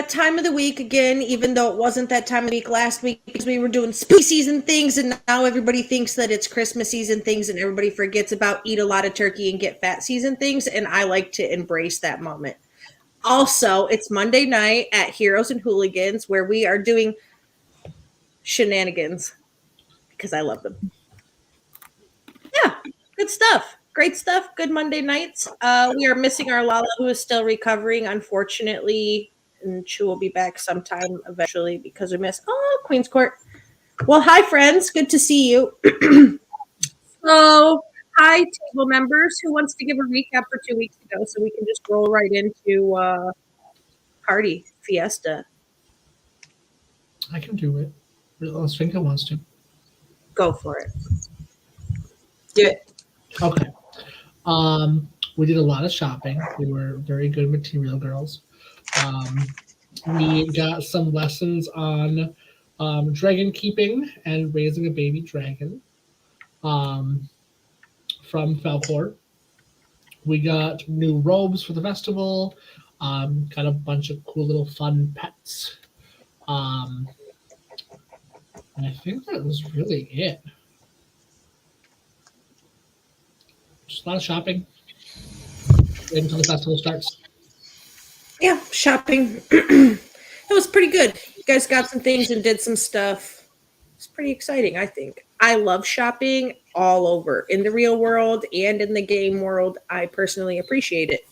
that time of the week again, even though it wasn't that time of week last week because we were doing spooky season things, and now everybody thinks that it's Christmas season things, and everybody forgets about eat a lot of turkey and get fat season things, and I like to embrace that moment. Also, it's Monday night at Heroes and Hooligans where we are doing shenanigans because I love them. Yeah, good stuff. Great stuff. Good Monday nights. We are missing our Lala, who is still recovering, unfortunately, and she will be back sometime eventually because we missed. Oh, Queen's Court. Well, hi, friends. Good to see you. So, hi, table members. Who wants to give a recap for 2 weeks ago so we can just roll right into party fiesta? I can do it. Unless Finka wants to. Go for it. Do it. Okay. We did a lot of shopping. We were very good material girls. We got some lessons on dragon keeping and raising a baby dragon from Falcor. We got new robes for the festival. Got a bunch of cool little fun pets. And I think that was really it. Just a lot of shopping. Wait until the festival starts. Yeah, shopping. It was pretty good. You guys got some things and did some stuff. It's pretty exciting, I think. I love shopping all over in the real world and in the game world. I personally appreciate it.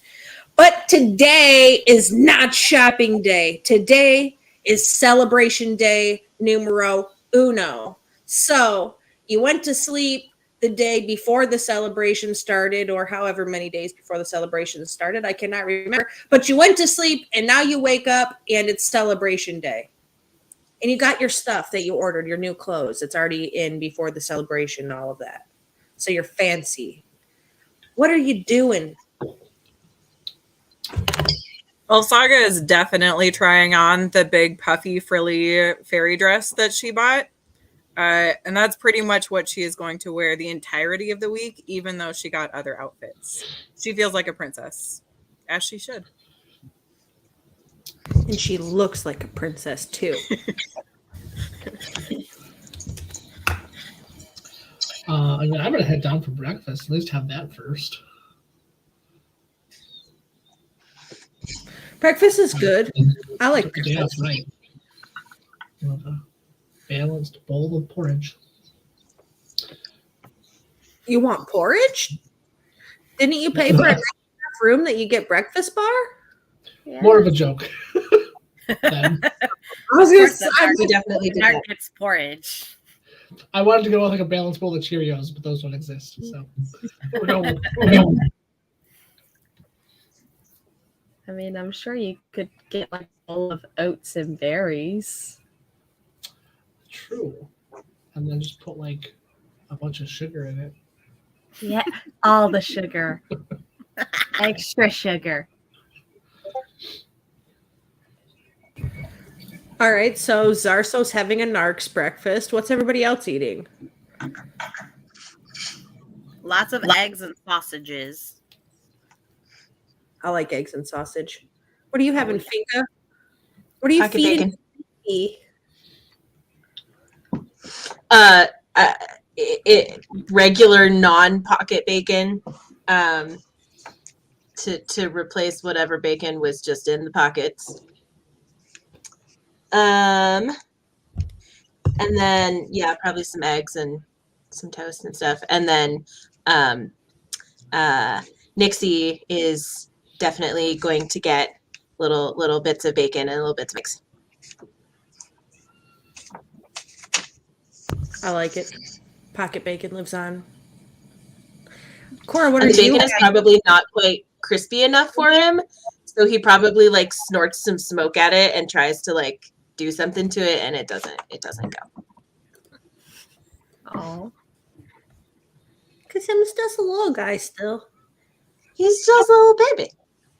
But today is not shopping day. Today is celebration day numero uno. So you went to sleep the day before the celebration started, or however many days before the celebration started. I cannot remember. But you went to sleep and now you wake up and it's celebration day. And you got your stuff that you ordered, your new clothes. It's already in before the celebration and all of that. So you're fancy. What are you doing? Well, Saga is definitely trying on the big puffy frilly fairy dress that she bought. And that's pretty much what she is going to wear the entirety of the week, even though she got other outfits. She feels like a princess, as she should. And she looks like a princess, too. I'm going to head down for breakfast. At least have that first. Breakfast is good. I like breakfast. Yeah, that's right. A balanced bowl of porridge. You want porridge? Didn't you pay for a nice room that you get breakfast bar? Yeah. More of a joke. I was going to say, We definitely did Dark that. gets porridge. I wanted to go with like a balanced bowl of Cheerios, but those don't exist. So we're going. I mean, I'm sure you could get like a bowl of oats and berries. True. And then just put like a bunch of sugar in it. Yeah, all the sugar. Extra sugar. All right, so Zarso's having a Narcs breakfast. What's everybody else eating? Lots of eggs and sausages. I like eggs and sausage. What are you having, Finka? What are you Pocket feeding? Regular non-pocket bacon to replace whatever bacon was just in the pockets. And then probably some eggs and some toast and stuff. And then Nixie is definitely going to get little bits of bacon and little bits of eggs. I like it. Pocket bacon lives on. Cora, what And are the you bacon is probably not quite crispy enough for him, so he probably like snorts some smoke at it and tries to like do something to it, and it doesn't go. Oh, Because him's just a little guy still. He's just a little baby.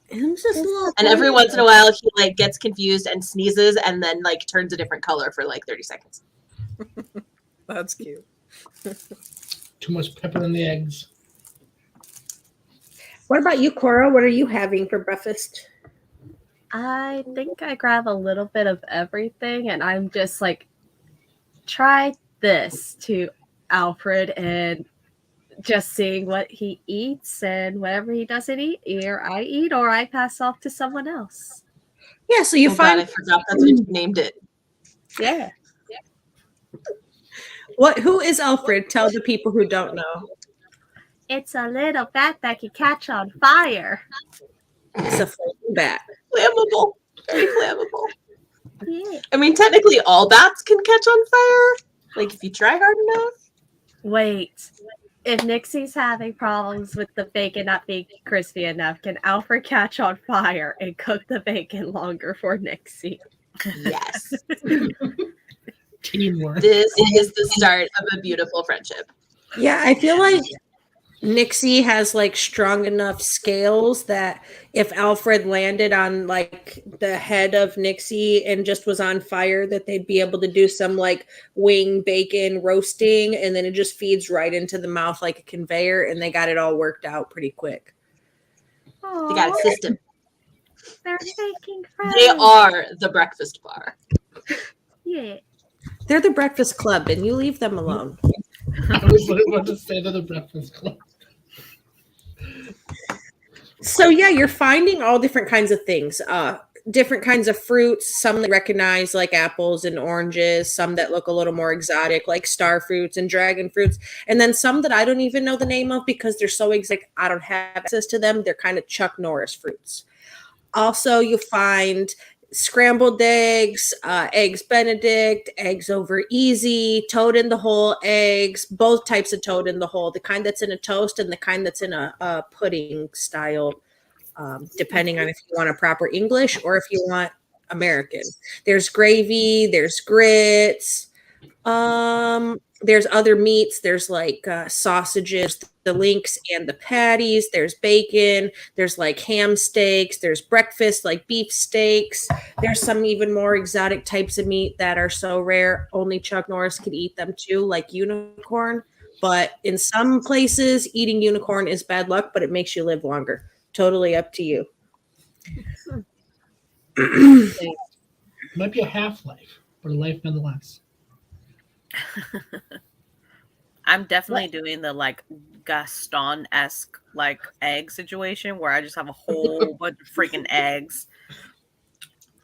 Him's just a little And every once in a while he like gets confused and sneezes and then like turns a different color for like 30 seconds. That's cute. Too much pepper in the eggs. What about you, Cora? What are you having for breakfast? I think I grab a little bit of everything, and I'm just like, try this to Alfred, and just seeing what he eats, and whatever he doesn't eat, either I eat or I pass off to someone else. Yeah, so you Oh find God, I forgot that's what you named it. Yeah. who is Alfred? Tell the people who don't know. It's a little bat that can catch on fire. It's a flaming bat. Flammable. Very flammable. Yeah. I mean, technically all bats can catch on fire. Like if you try hard enough. Wait. If Nixie's having problems with the bacon not being crispy enough, can Alfred catch on fire and cook the bacon longer for Nixie? Yes. Teamwork. This is the start of a beautiful friendship. Yeah, I feel like Nixie has like strong enough scales that if Alfred landed on like the head of Nixie and just was on fire, that they'd be able to do some like wing bacon roasting, and then it just feeds right into the mouth like a conveyor, and they got it all worked out pretty quick. They got a system. They're making friends. They are the breakfast bar. Yeah. They're the Breakfast Club, and you leave them alone. I was about to say to the Breakfast Club. So yeah, you're finding all different kinds of things. Different kinds of fruits, some that recognize like apples and oranges, some that look a little more exotic like star fruits and dragon fruits, and then some that I don't even know the name of because they're so exotic I don't have access to them. They're kind of Chuck Norris fruits. Also, you find scrambled eggs, eggs Benedict, eggs over easy, toad in the hole eggs, both types of toad in the hole, the kind that's in a toast and the kind that's in a pudding style, depending on if you want a proper English or if you want American. There's gravy, there's grits, there's other meats, there's like sausages, the links and the patties, there's bacon, there's like ham steaks, there's breakfast like beef steaks, there's some even more exotic types of meat that are so rare only Chuck Norris could eat them too, like unicorn. But in some places eating unicorn is bad luck, but it makes you live longer. Totally up to you. Might be a half-life, but a life nonetheless. I'm definitely doing the like Gaston-esque like egg situation where I just have a whole bunch of freaking eggs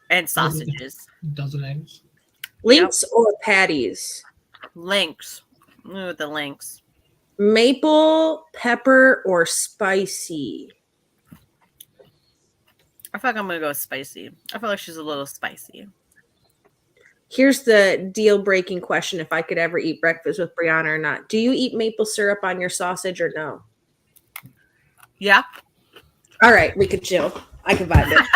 and sausages. Dozen eggs. Links or patties? Links. Ooh, the links. Maple, pepper, or spicy? I feel like I'm gonna go spicy. I feel like she's a little spicy. Here's the deal-breaking question: if I could ever eat breakfast with Brianna or not. Do you eat maple syrup on your sausage or no? Yeah. All right, we could chill. I can vibe it.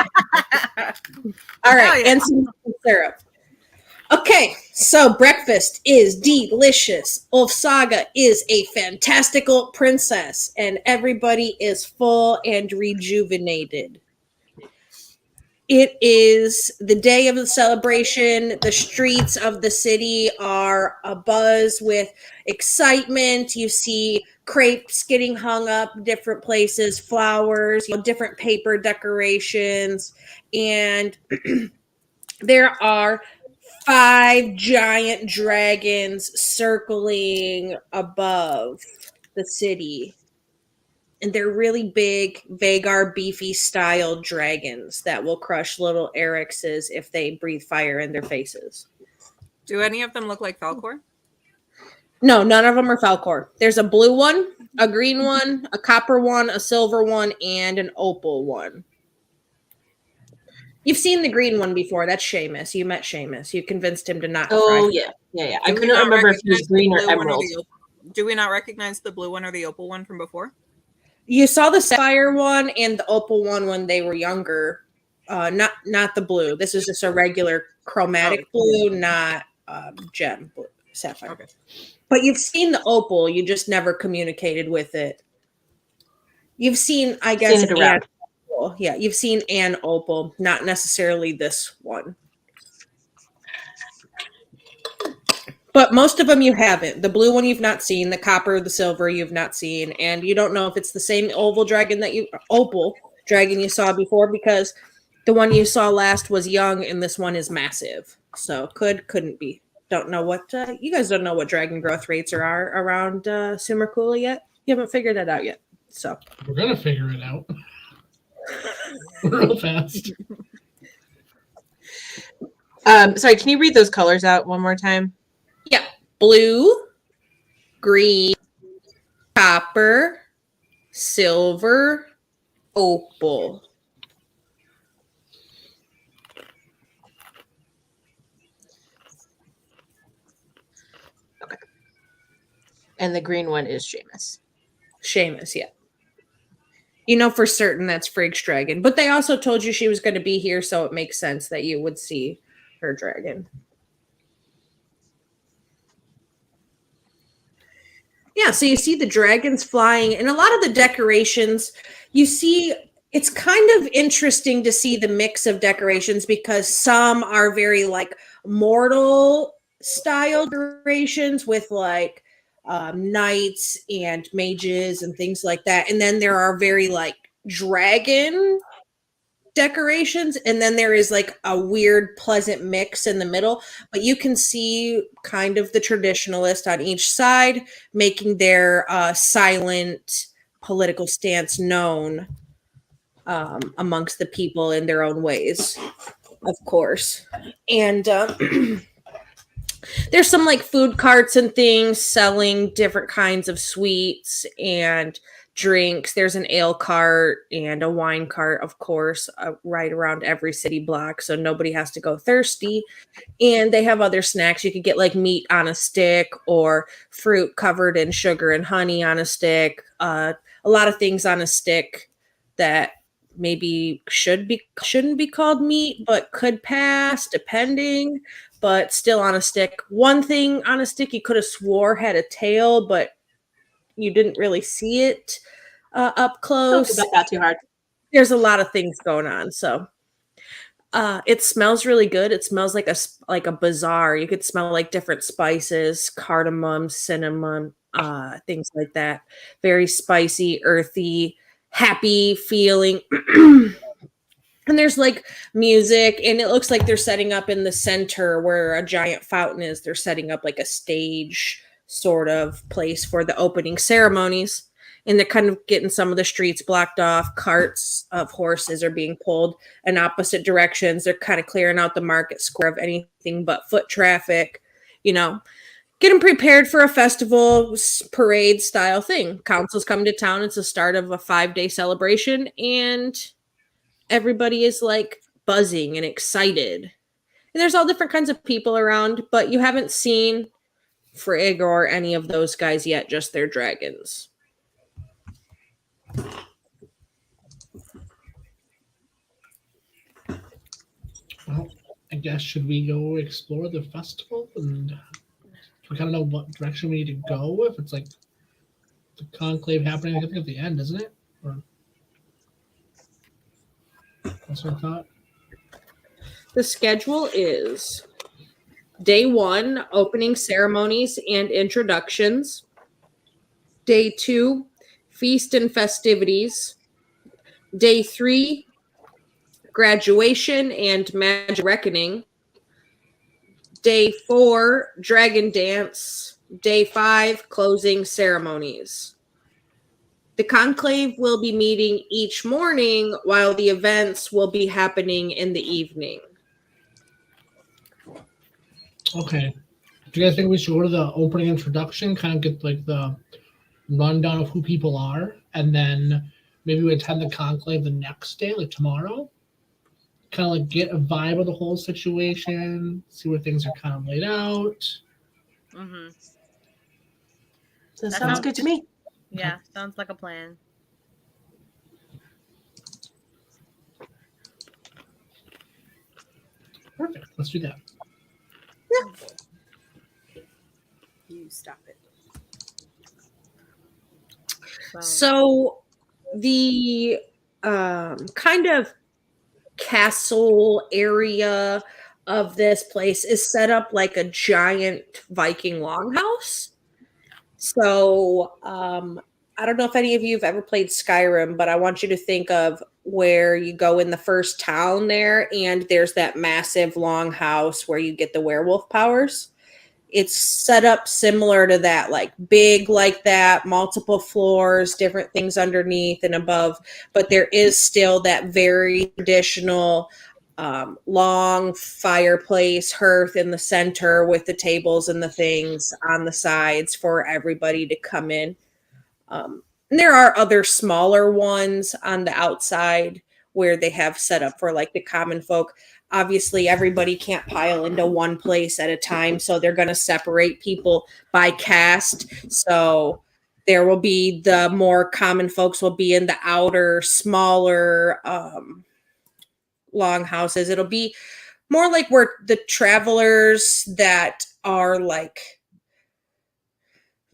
All right, yeah. and some maple syrup. Okay, so breakfast is delicious. Ulf Saga is a fantastical princess, and everybody is full and rejuvenated. It is the day of the celebration. The streets of the city are abuzz with excitement. You see crepes getting hung up different places, flowers, different paper decorations, and there are 5 giant dragons circling above the city. And they're really big, Vagar beefy style dragons that will crush little Erixes if they breathe fire in their faces. Do any of them look like Falcor? No, none of them are Falcor. There's a blue one, a green one, a copper one, a silver one, and an opal one. You've seen the green one before. That's Seamus. You met Seamus. You convinced him to not Oh, fry. yeah. I Do we couldn't not remember if it was recognize the green or blue one emerald. the opal? Do we not recognize the blue one or the opal one from before? You saw the sapphire one and the opal one when they were younger. Not the blue. This is just a regular chromatic blue, not gem blue, sapphire. Okay. But you've seen the opal. You just never communicated with it. You've seen, I guess, Seen it around. opal. Yeah, you've seen an opal, not necessarily this one. But most of them you haven't. The blue one you've not seen, the copper, the silver you've not seen, and you don't know if it's the same opal dragon you saw before because The one you saw last was young, and this one is massive. So couldn't be. Don't know what you guys don't know what dragon growth rates are around Sumerkula yet. You haven't figured that out yet. So We're gonna figure it out real fast. Sorry, can you read those colors out one more time? yeah, blue, green, copper, silver, opal. And the green one is Seamus. Seamus, yeah. You know for certain that's Frigg's dragon. But they also told you she was going to be here, so it makes sense that you would see her dragon. Yeah, so you see the dragons flying, and a lot of the decorations, you see, it's kind of interesting to see the mix of decorations because some are very like mortal style decorations with like knights and mages and things like that. And then there are very like dragon decorations, and then there is like a weird pleasant mix in the middle, but you can see kind of the traditionalist on each side making their silent political stance known amongst the people in their own ways, of course. And there's some like food carts and things selling different kinds of sweets and drinks. There's an ale cart and a wine cart, of course, right around every city block, so nobody has to go thirsty. And they have other snacks. You could get like meat on a stick or fruit covered in sugar and honey on a stick. A lot of things on a stick that maybe shouldn't be called meat, but could pass depending. But still on a stick. One thing on a stick you could have swore had a tail, but you didn't really see it up Don't close. do that too hard. There's a lot of things going on. So it smells really good. It smells like a bazaar. You could smell like different spices, cardamom, cinnamon, things like that. Very spicy, earthy, happy feeling. And there's like music, and it looks like they're setting up in the center where a giant fountain is. They're setting up like a stage sort of place for the opening ceremonies. And they're kind of getting some of the streets blocked off. Carts of horses are being pulled in opposite directions. They're kind of clearing out the market square of anything but foot traffic. You know, getting prepared for a festival parade style thing. Council's coming to town. It's the start of a 5-day celebration, and everybody is like buzzing and excited. And there's all different kinds of people around, but you haven't seen Frigg or any of those guys yet, just their dragons. Well, I guess should we go explore the festival and do we kind of know what direction we need to go? If it's like the conclave happening, I think at the end, isn't it? Or that's what I thought. The schedule is day 1, opening ceremonies and introductions. Day 2, feast and festivities. Day 3, graduation and magic reckoning. Day 4, dragon dance. Day 5, closing ceremonies. The conclave will be meeting each morning while the events will be happening in the evening. Okay. Do you guys think we should go to the opening introduction, kind of get like the rundown of who people are, and then maybe we attend the conclave the next day, like tomorrow? Kind of like get a vibe of the whole situation, see where things are kind of laid out. Mm-hmm. That sounds good to me. Yeah, sounds like a plan. Perfect. Let's do that. You stop it. So the kind of castle area of this place is set up like a giant Viking longhouse. So I don't know if any of you have ever played Skyrim, but I want you to think of where you go in the first town there, and there's that massive long house where you get the werewolf powers. It's set up similar to that, like big like that, multiple floors, different things underneath and above, but there is still that very traditional long fireplace hearth in the center with the tables and the things on the sides for everybody to come in. And there are other smaller ones on the outside where they have set up for like the common folk. Obviously, everybody can't pile into one place at a time, so they're going to separate people by caste. So there will be the more common folks will be in the outer, smaller long houses. It'll be more like where the travelers that are like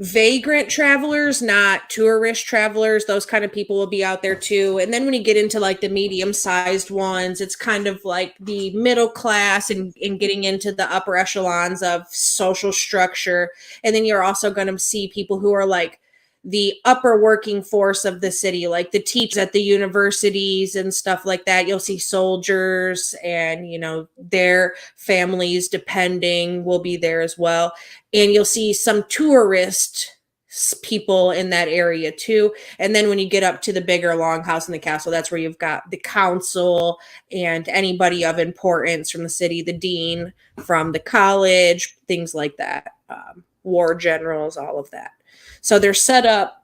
vagrant travelers, not tourist travelers, those kind of people will be out there too. And then when you get into like the medium-sized ones, it's kind of like the middle class and getting into the upper echelons of social structure. And then you're also going to see people who are like the upper working force of the city, like the teachers at the universities and stuff like that. You'll see soldiers and, you know, their families depending will be there as well. And you'll see some tourist people in that area too. And then when you get up to the bigger longhouse in the castle, that's where you've got the council and anybody of importance from the city, the dean from the college, things like that, war generals, all of that. So they're set up.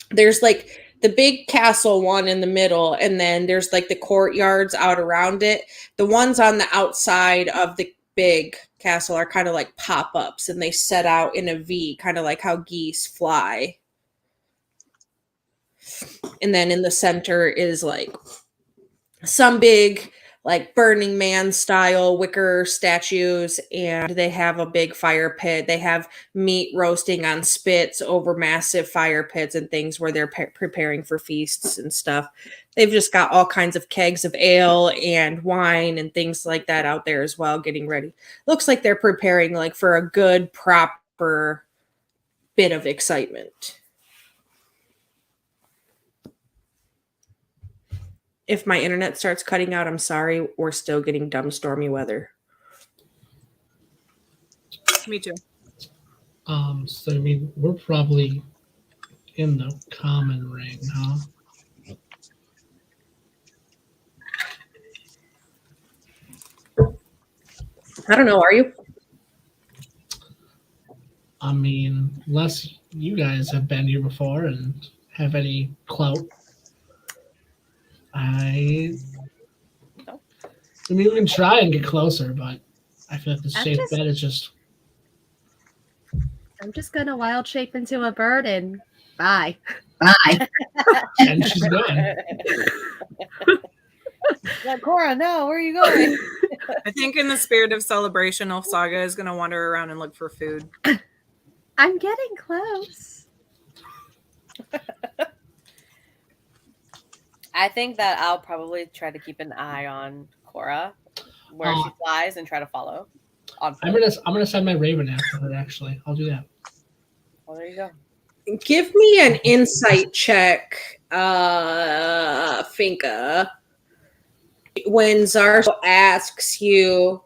There's like the big castle one in the middle, and then there's like the courtyards out around it. The ones on the outside of the big castle are kind of like pop-ups, and they set out in a V, kind of like how geese fly. And then in the center is like some big like Burning Man style wicker statues, and they have a big fire pit. They have meat roasting on spits over massive fire pits and things where they're preparing for feasts and stuff. They've just got all kinds of kegs of ale and wine and things like that out there as well, getting ready. Looks like they're preparing like for a good, proper bit of excitement. If my internet starts cutting out, I'm sorry. We're still getting dumb, stormy weather. Me too. So I mean, we're probably in the common ring, huh? I don't know. Are you? I mean, unless you guys have been here before and have any clout. I mean, we can try and get closer, but I feel like the safe bet is just. I'm just gonna wild shape into a bird and bye. And she's gone. Like, Cora, no, where are you going? I think in the spirit of celebration, Saga is going to wander around and look for food. I'm getting close. I think that I'll probably try to keep an eye on Cora where she flies and try to follow. I'm gonna send my raven after her. Actually, I'll do that. Well, there you go. Give me an insight check, Finka. When Zarzo asks you,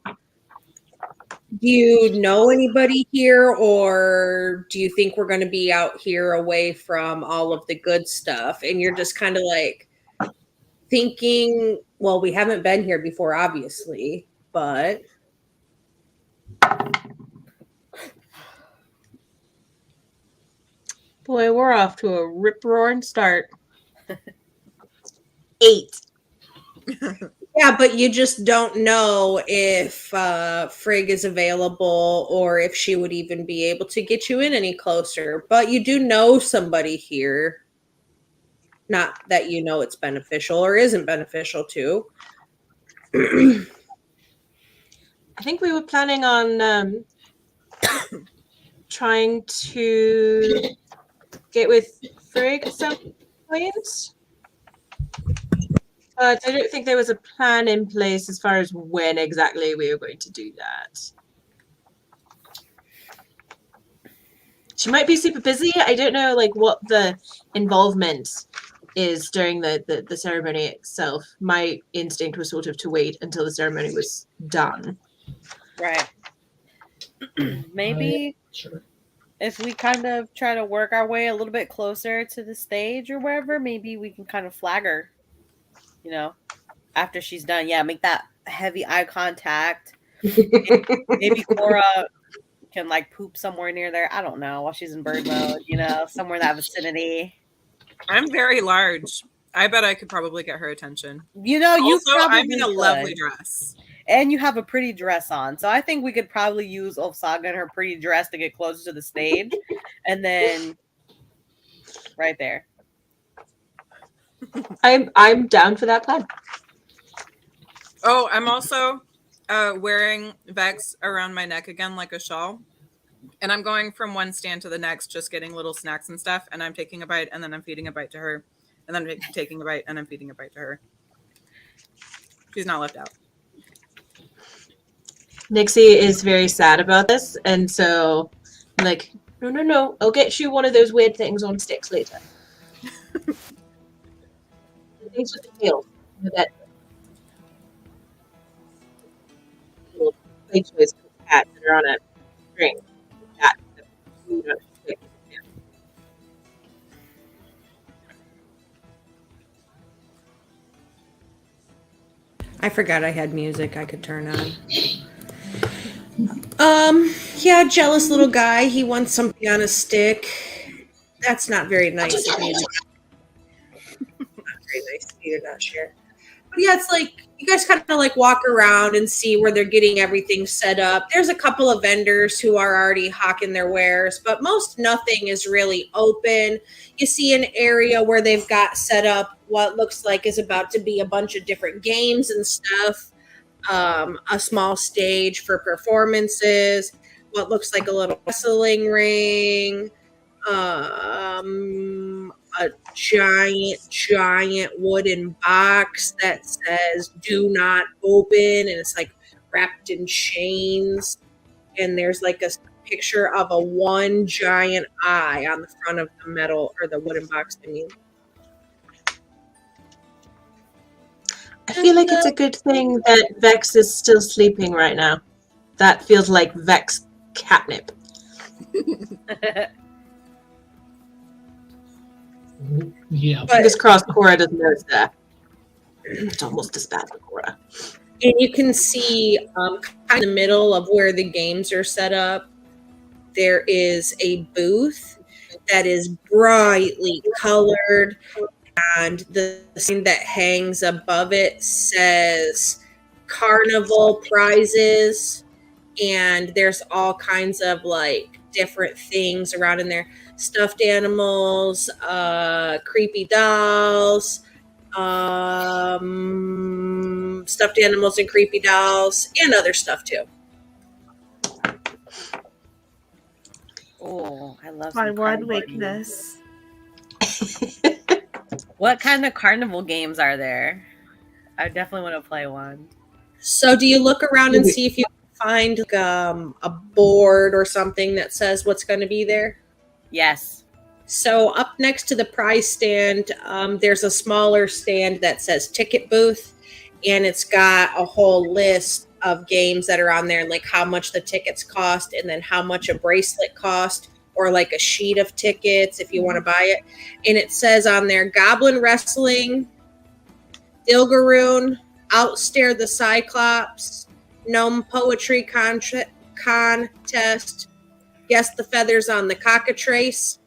do you know anybody here, or do you think we're going to be out here away from all of the good stuff? And you're just kind of like thinking, well, we haven't been here before, obviously, but. Boy, we're off to a rip-roaring start. 8. Yeah, but you just don't know if Frigg is available or if she would even be able to get you in any closer. But you do know somebody here. Not that you know it's beneficial or isn't beneficial to. I think we were planning on trying to get with Frigg at some point. But I don't think there was a plan in place as far as when exactly we were going to do that. she might be super busy. I don't know like what the involvement is during the ceremony itself. My instinct was sort of to wait until the ceremony was done. Right. Maybe Sure. if we kind of try to work our way a little bit closer to the stage or wherever, maybe we can kind of flag her, you know, after she's done. Yeah, make that heavy eye contact. Maybe Cora can like poop somewhere near there. I don't know, while she's in bird mode, you know, somewhere in that vicinity. I'm very large. I bet I could probably get her attention. You know, you Also, probably I'm in a could. lovely dress. And you have a pretty dress on. So I think we could probably use Olsaga and her pretty dress to get closer to the stage. And then right there. I'm down for that plan. Oh, I'm also wearing Vex around my neck again like a shawl. And I'm going from one stand to the next, just getting little snacks and stuff. And I'm taking a bite, and then I'm feeding a bite to her. And then I'm taking a bite, and I'm feeding a bite to her. She's not left out. Nixie is very sad about this, and so I'm like, no, I'll get you one of those weird things on sticks later. Things with the tails. That little play toys for the cat that are on a string. Cat. I forgot I had music I could turn on. Yeah, jealous little guy. He wants something on a stick. That's not very nice of me. Not very nice of you to not share. But yeah, it's like you guys kind of like walk around and see where they're getting everything set up. There's a couple of vendors who are already hawking their wares, but nothing is really open. You see an area where they've got set up what looks like is about to be a bunch of different games and stuff. A small stage for performances, what looks like a little wrestling ring, a giant wooden box that says "Do not open," and it's like wrapped in chains. And there's like a picture of a one giant eye on the front of the metal or the wooden box. I mean. I feel like it's a good thing that Vex is still sleeping right now. That feels like Vex catnip. Yeah. Fingers crossed Cora doesn't notice that. It's almost as bad for Cora. And you can see kind of in the middle of where the games are set up, there is a booth that is brightly colored. And the sign that hangs above it says carnival prizes. And there's all kinds of like different things around in there. Stuffed animals, creepy dolls, stuffed animals and creepy dolls, and other stuff too. Oh, I love My some one carnival weakness. What kind of carnival games are there? I definitely want to play one. So do you look around and see if you can find like, a board or something that says what's going to be there? Yes. So up next to the prize stand, there's a smaller stand that says ticket booth, and it's got a whole list of games that are on there and like how much the tickets cost and then how much a bracelet cost or like a sheet of tickets if you want to buy it. And it says on there, Goblin Wrestling, Dilgaroon, Outstare the Cyclops, Gnome Poetry Contest, Guess the Feathers on the Cockatrace,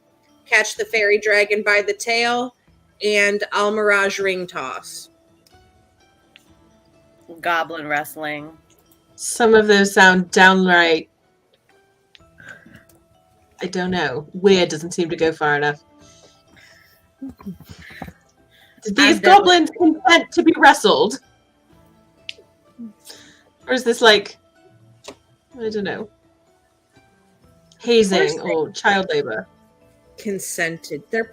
Catch the Fairy Dragon by the Tail, and Almirage Ring Toss. Goblin wrestling. Some of those sound downright, I don't know. Weird doesn't seem to go far enough. Did these goblins consent to be wrestled? Or is this like, I don't know, hazing or child labor? Consented. They're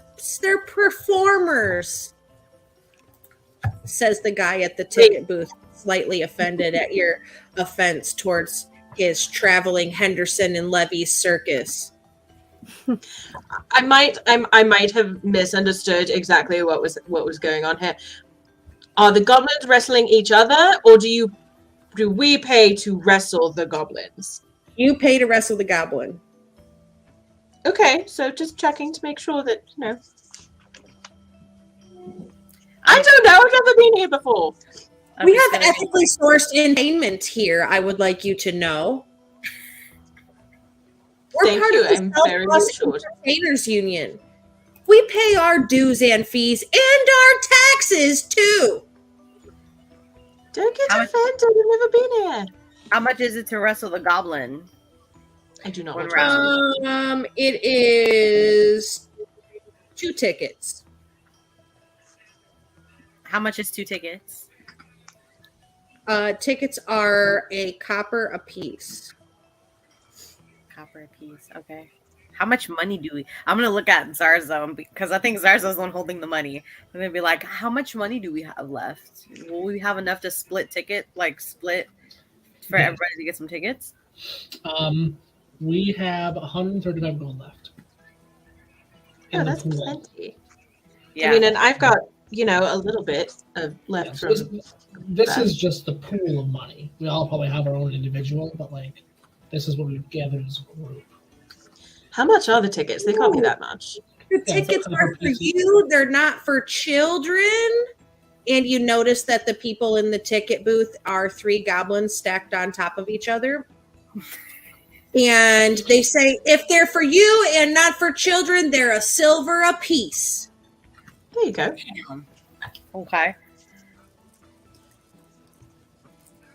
performers, says the guy at the ticket booth, slightly offended at your offense towards his traveling Henderson and Levy's circus. I might have misunderstood exactly what was going on here. Are the goblins wrestling each other, or do we pay to wrestle the goblins? You pay to wrestle the goblin. Okay, so just checking to make sure that I don't know. I've never been here before. We have ethically sourced entertainment here, I would like you to know. We're Thank part you, of the I'm very Southwest reassured. Entertainers Union. We pay our dues and fees and our taxes too. Don't get How much- offended. I've never been here. How much is it to wrestle the goblin? I do not One want to wrestle. round. It is 2 tickets. How much is 2 tickets? Tickets are a copper a piece. Copper a piece. Okay. How much money do we? I'm gonna look at Zarzo because I think Zarzo's the one holding the money. I'm gonna be like, how much money do we have left? Will we have enough to split for Yeah. everybody to get some tickets? We have 135 gold left. in Oh, the that's pool. plenty. Yeah. I mean, and I've got a little bit of left Yeah, so from. this that. is just the pool of money. We all probably have our own individual, but like this is what we've gathered as a group. How much are the tickets? They can't be that much. The Yeah, tickets so- are for you. They're not for children. And you notice that the people in the ticket booth are 3 goblins stacked on top of each other. And they say, if they're for you and not for children, they're a silver a piece. There you go. Okay.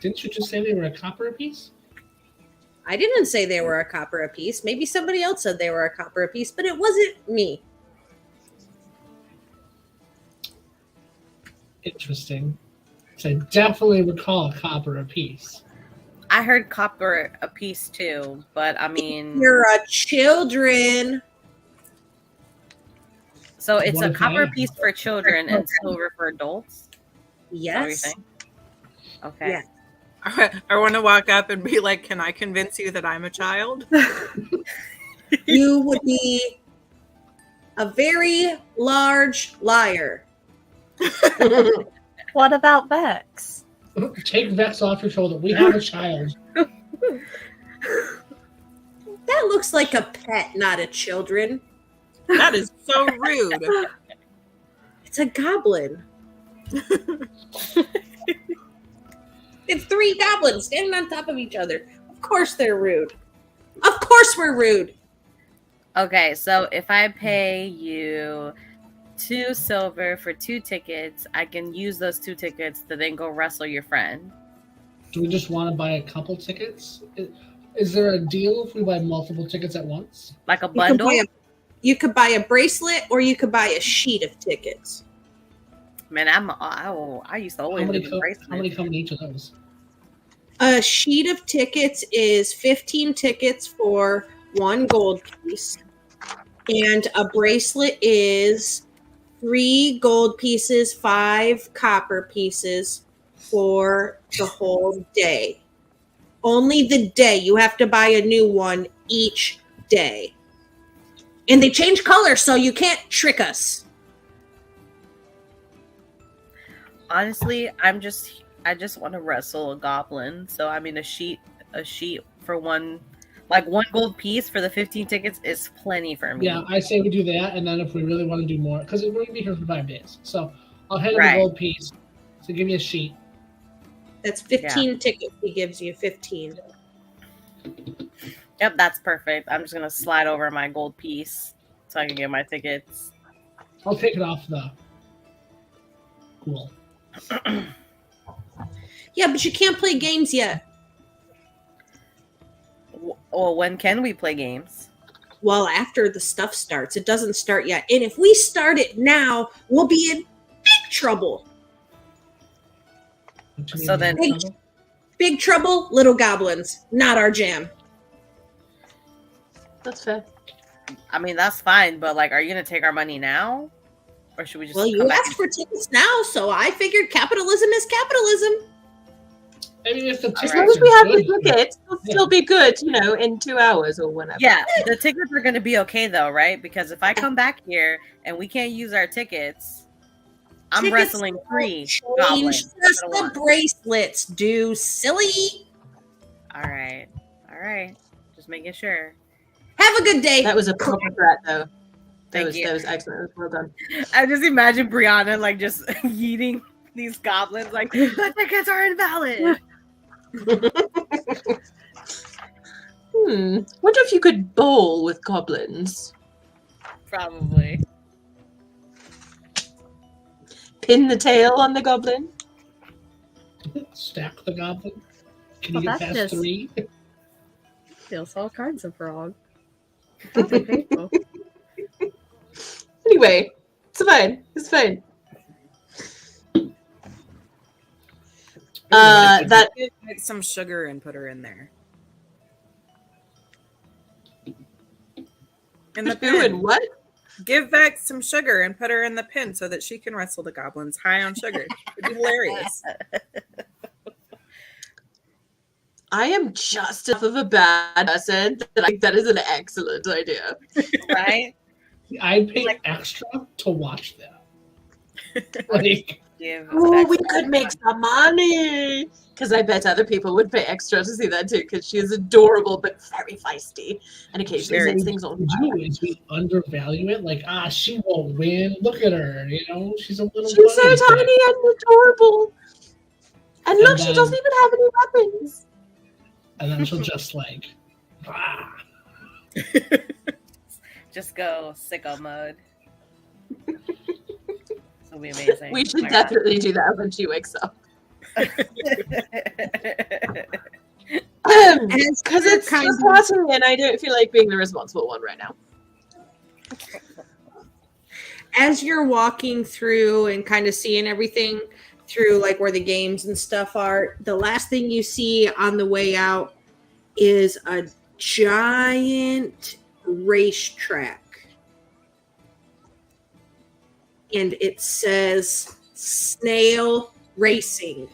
Didn't you just say they were a copper apiece? I didn't say they were a copper a piece. Maybe somebody else said they were a copper a piece, but it wasn't me. Interesting. So I definitely recall a copper apiece. I heard copper a piece too, but I mean, You're a children. so it's What a if I copper am? piece for children and silver for adults. Is that what you're Yes. saying? Okay. Yeah. I want to walk up and be like, "Can I convince you that I'm a child?" You would be a very large liar. What about Vex? Take Vex off your shoulder. We have a child. That looks like a pet, not a children. That is so rude. It's a goblin. It's 3 goblins standing on top of each other. Of course they're rude. Of course we're rude. Okay, so if I pay you 2 silver for 2 tickets, I can use those 2 tickets to then go wrestle your friend. Do we just want to buy a couple tickets? Is there a deal if we buy multiple tickets at once? Like a You could, bundle? you could buy a bracelet or you could buy a sheet of tickets. Man, I used to How always many, do co- bracelets. how many come in each of those? A sheet of tickets is 15 tickets for 1 gold piece. And a bracelet is 3 gold pieces, 5 copper pieces for the whole day. Only the day. You have to buy a new one each day. And they change color, so you can't trick us. Honestly, I just want to wrestle a goblin. So I mean, a sheet for 1 gold piece for the 15 tickets is plenty for me. Yeah, I say we do that, and then if we really want to do more, because we're going to be here for 5 days. So I'll hand him Right. a gold piece. So give me a sheet. That's 15 tickets he gives you, 15. Yep, that's perfect. I'm just gonna slide over my gold piece so I can get my tickets. I'll take it off the pool. Yeah, but you can't play games yet. Well, when can we play games? Well, after the stuff starts. It doesn't start yet. And if we start it now, we'll be in big trouble. So then- Big trouble, little goblins. Not our jam. That's fair. I mean, that's fine, but like, are you gonna take our money now, or should we just? Well, come you back asked for tickets now, so I figured capitalism is capitalism. I mean, if the As tickets long as we have the good, tickets, it'll still be good, in 2 hours or whenever. Yeah, the tickets are going to be okay though, right? Because if I come back here and we can't use our tickets, I'm Tickets wrestling don't 3 change, goblins. just instead of the one. bracelets do, silly. All right. Just making sure. Have a good day. That was a proper threat, though. That Thank you. was excellent. That was well done. I just imagine Brianna like just yeeting these goblins like the tickets are invalid. Wonder if you could bowl with goblins. Probably. Pin the tail on the goblin. stack the goblin. Can Well, you get that's past just- 3? Feels all kinds of wrong. Probably painful. Anyway, it's fine. It's fine. That Get some sugar and put her in there. In the doing pin. what? Give Vex some sugar and put her in the pin so that she can wrestle the goblins high on sugar. It'd be hilarious. I am just enough of a bad person that I think that is an excellent idea. Right? I pay extra to watch that. Like, Give Oh, Vex we some could make some money. Because I bet other people would pay extra to see that too. Because she is adorable but very feisty, and occasionally Very. sets things on we fire. do is we undervalue it. Like, she won't win. Look at her. She's a little. She's so bunny. tiny and adorable. And look, And she then- doesn't even have any weapons. And then she'll just like, ah. Just go sicko mode. It'll be amazing. We Oh should my God. definitely do that when she wakes up. Because it's kind just of- watching and I don't feel like being the responsible one right now. As you're walking through and kind of seeing everything through, like where the games and stuff are, the last thing you see on the way out is a giant racetrack. And it says Snail Racing.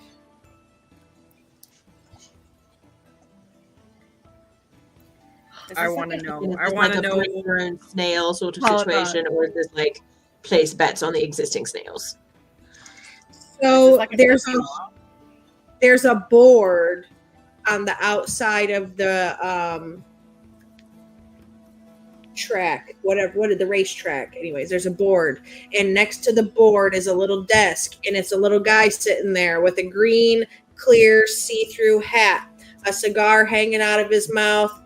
Is I this want to like a- know. Is I this want to like a know. bring your own snail sort of Hold situation, or is this like place bets on the existing snails? So Is this like a there's a board on the outside of the track, whatever, the racetrack. Anyways, there's a board, and next to the board is a little desk, and it's a little guy sitting there with a green, clear, see-through hat, a cigar hanging out of his mouth.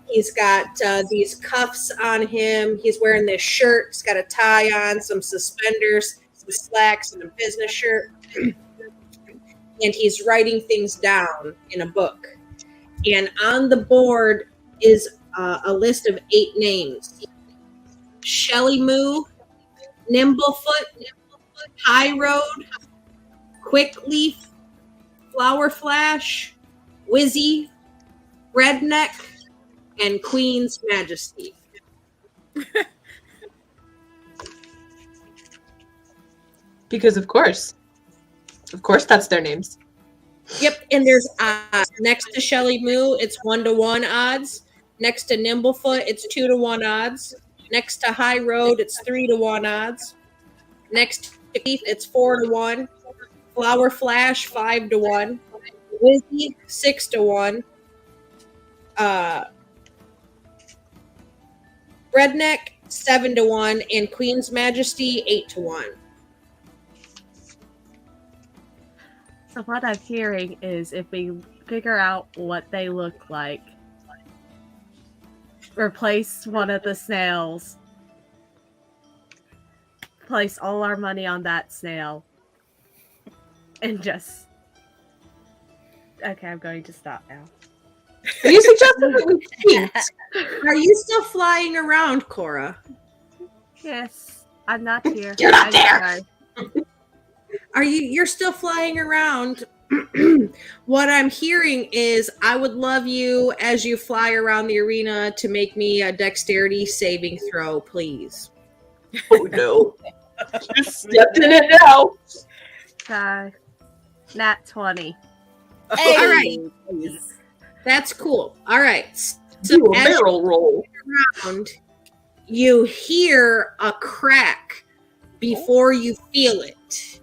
He's got these cuffs on him. He's wearing this shirt. He's got a tie on, some suspenders, some slacks, and a business shirt. And he's writing things down in a book. And on the board is a list of 8 names: Shelly Moo, Nimblefoot, High Road, Quick Leaf, Flower Flash, Wizzy, Redneck, and Queen's Majesty. Because of course that's their names. Yep, and there's next to Shelly Moo, it's 1-to-1 odds. Next to Nimblefoot, it's 2-to-1 odds. Next to High Road, it's 3-to-1 odds. Next to Keith, it's 4-to-1. Flower Flash, 5-to-1. Wizzy, 6-to-1. Redneck, 7-to-1, and Queen's Majesty, 8-to-1. So what I'm hearing is if we figure out what they look like, replace one of the snails, place all our money on that snail, and just... Okay, I'm going to stop now. Are you suggesting that we cheat? Are you still flying around, Cora? Yes, I'm not here. Get up I'm there! sorry. You're still flying around? What I'm hearing is I would love you as you fly around the arena to make me a dexterity saving throw, please. Oh no. Just stepped in it now. Nat 20. Hey. All right. That's cool. All right. So Do a as barrel roll. around, you hear a crack before you feel it,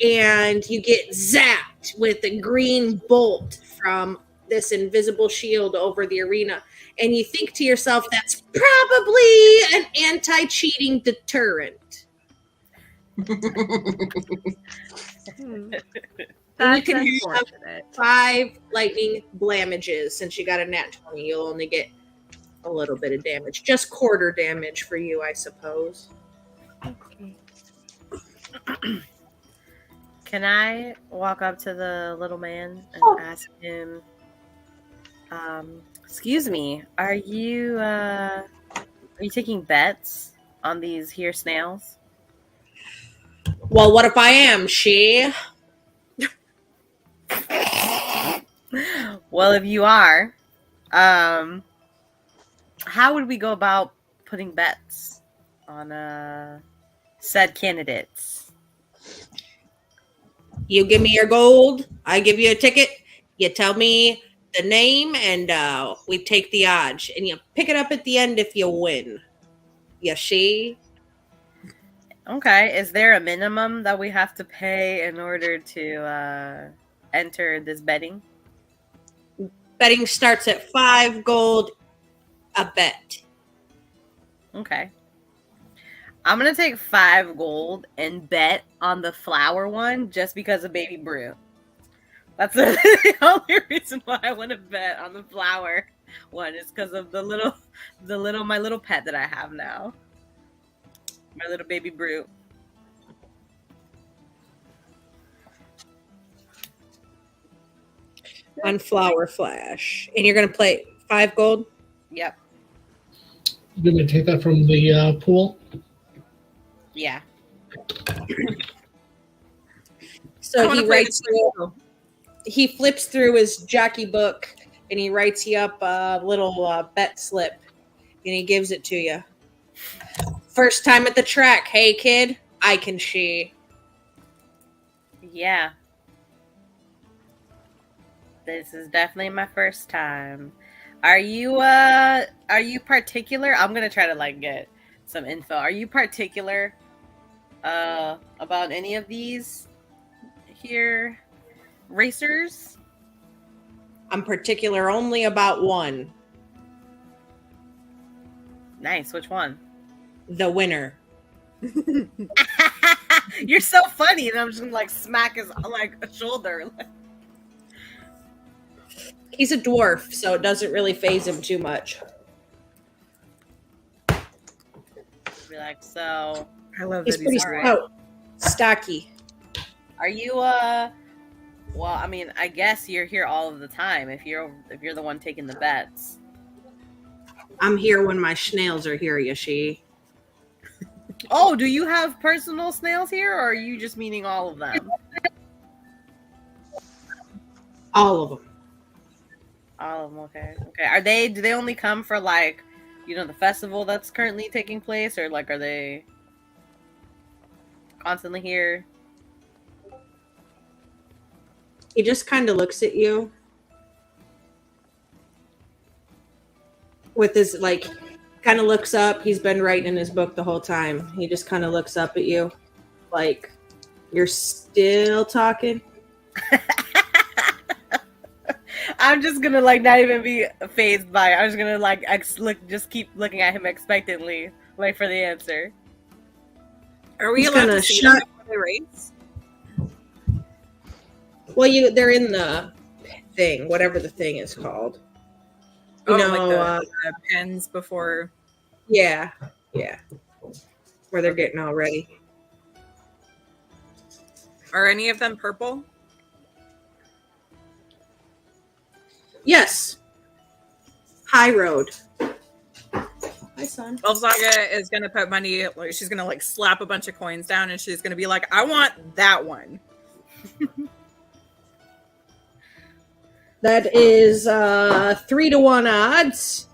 and you get zapped with a green bolt from this invisible shield over the arena, and you think to yourself, that's probably an anti-cheating deterrent. That's can have unfortunate. 5 lightning blamages. Since you got a nat 20, you'll only get a little bit of damage, just quarter damage for you, I suppose. Okay. Can I walk up to the little man and ask him, excuse me, are you taking bets on these here snails? Well, what if I am, she? Well, if you are, how would we go about putting bets on said candidates? You give me your gold, I give you a ticket, you tell me the name, and we take the odds, and you pick it up at the end if you win. You see? Okay, is there a minimum that we have to pay in order to enter this betting? Betting starts at 5 gold a bet. Okay. I'm gonna take 5 gold and bet on the flower one just because of Baby Brew. That's the only reason why I want to bet on the flower one is because of my little pet that I have now. My little Baby Brew. On Flower Flash. And you're going to play 5 gold? Yep. You want me to take that from the pool? Yeah. So he flips through his jockey book and he writes you up a little bet slip and he gives it to you. First time at the track. Hey, kid, I can she. Yeah. This is definitely my first time. Are you particular? I'm gonna try to get some info. Are you particular about any of these here racers? I'm particular only about one. Nice. Which one? The winner. You're so funny, and I'm just gonna smack his shoulder. He's a dwarf, so it doesn't really faze him too much. Be like, so I love He's that pretty he's stocky. are you well, I mean, I guess you're here all of the time if you're the one taking the bets. I'm here when my snails are here, Yashi. Oh, do you have personal snails here, or are you just meaning all of them? All of them. All of them, okay. Okay. Do they only come for the festival that's currently taking place, or are they constantly here? He just kind of looks at you with his kind of looks up. He's been writing in his book the whole time. He just kind of looks up at you like you're still talking. I'm just gonna not even be phased by it. I'm just gonna just keep looking at him expectantly, for the answer. Are we He's allowed gonna to see shut- them before they race? Well, they're in the thing, whatever the thing is called. You know, the pens before. yeah, where they're getting all ready. Are any of them purple? Yes. High Road. Hi, son. Elsaga is gonna put money. She's gonna slap a bunch of coins down, and she's gonna be like, "I want that one." That is 3-1 odds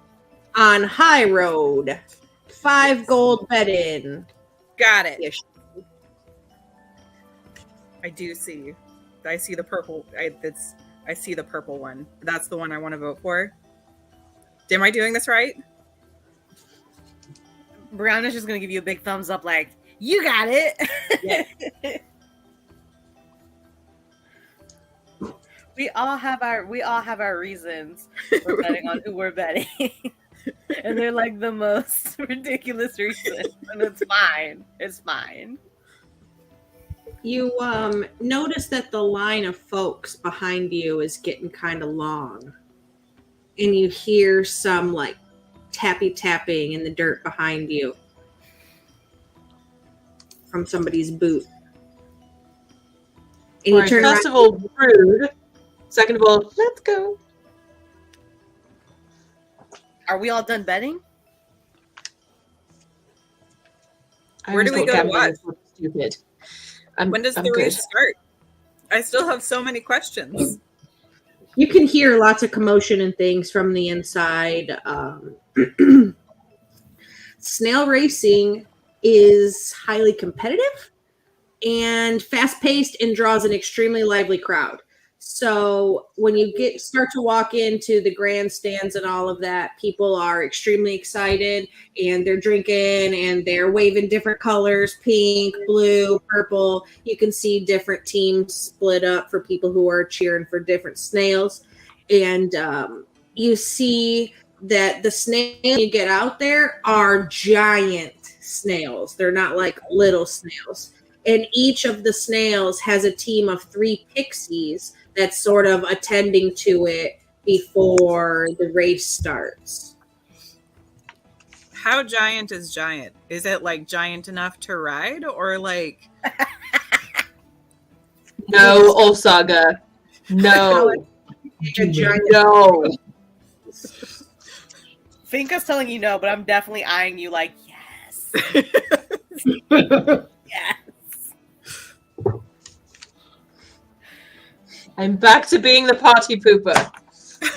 on High Road. 5 gold bet in. Got it. Yes. I do see. I see the purple. I see the purple one. That's the one I want to vote for. Am I doing this right? Brianna's just gonna give you a big thumbs up, like you got it. We all have our reasons for betting on who we're betting. And they're like the most ridiculous reasons. And it's fine. It's fine. You notice that the line of folks behind you is getting kind of long. And you hear some like tapping in the dirt behind you from somebody's boot. And you turn First around. of all, rude. Second of all, let's go. Are we all done betting? Where do we go to watch? Stupid. When does the race start? I still have so many questions. You can hear lots of commotion and things from the inside. Snail racing is highly competitive and fast-paced and draws an extremely lively crowd. So when you start to walk into the grandstands and all of that, people are extremely excited and they're drinking and they're waving different colors, pink, blue, purple. You can see different teams split up for people who are cheering for different snails. And you see that the snails you get out there are giant snails. They're not like little snails. And each of the snails has a team of 3 pixies that's sort of attending to it before the race starts. How giant is giant? Is it like giant enough to ride or like... No, Olsaga. No. No. Finka's telling you no, but I'm definitely eyeing you like, yes. Yes. I'm back to being the party pooper.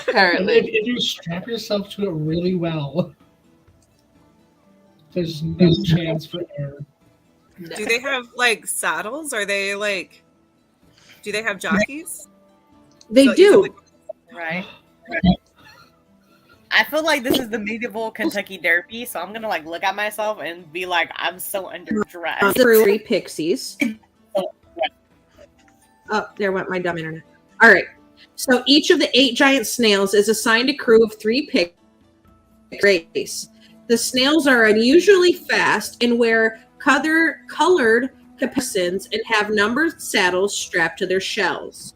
Apparently. If you strap yourself to it really well, there's no chance for error. No. Do they have like saddles? Are they like... Do they have jockeys? They So do. Right. I feel like this is the medieval Kentucky Derby, so I'm gonna like look at myself and be like, I'm so underdressed. 3 pixies. Oh, there went my dumb internet. All right. So each of the 8 giant snails is assigned a crew of 3 pixies. The snails are unusually fast and wear colored caparisons and have numbered saddles strapped to their shells.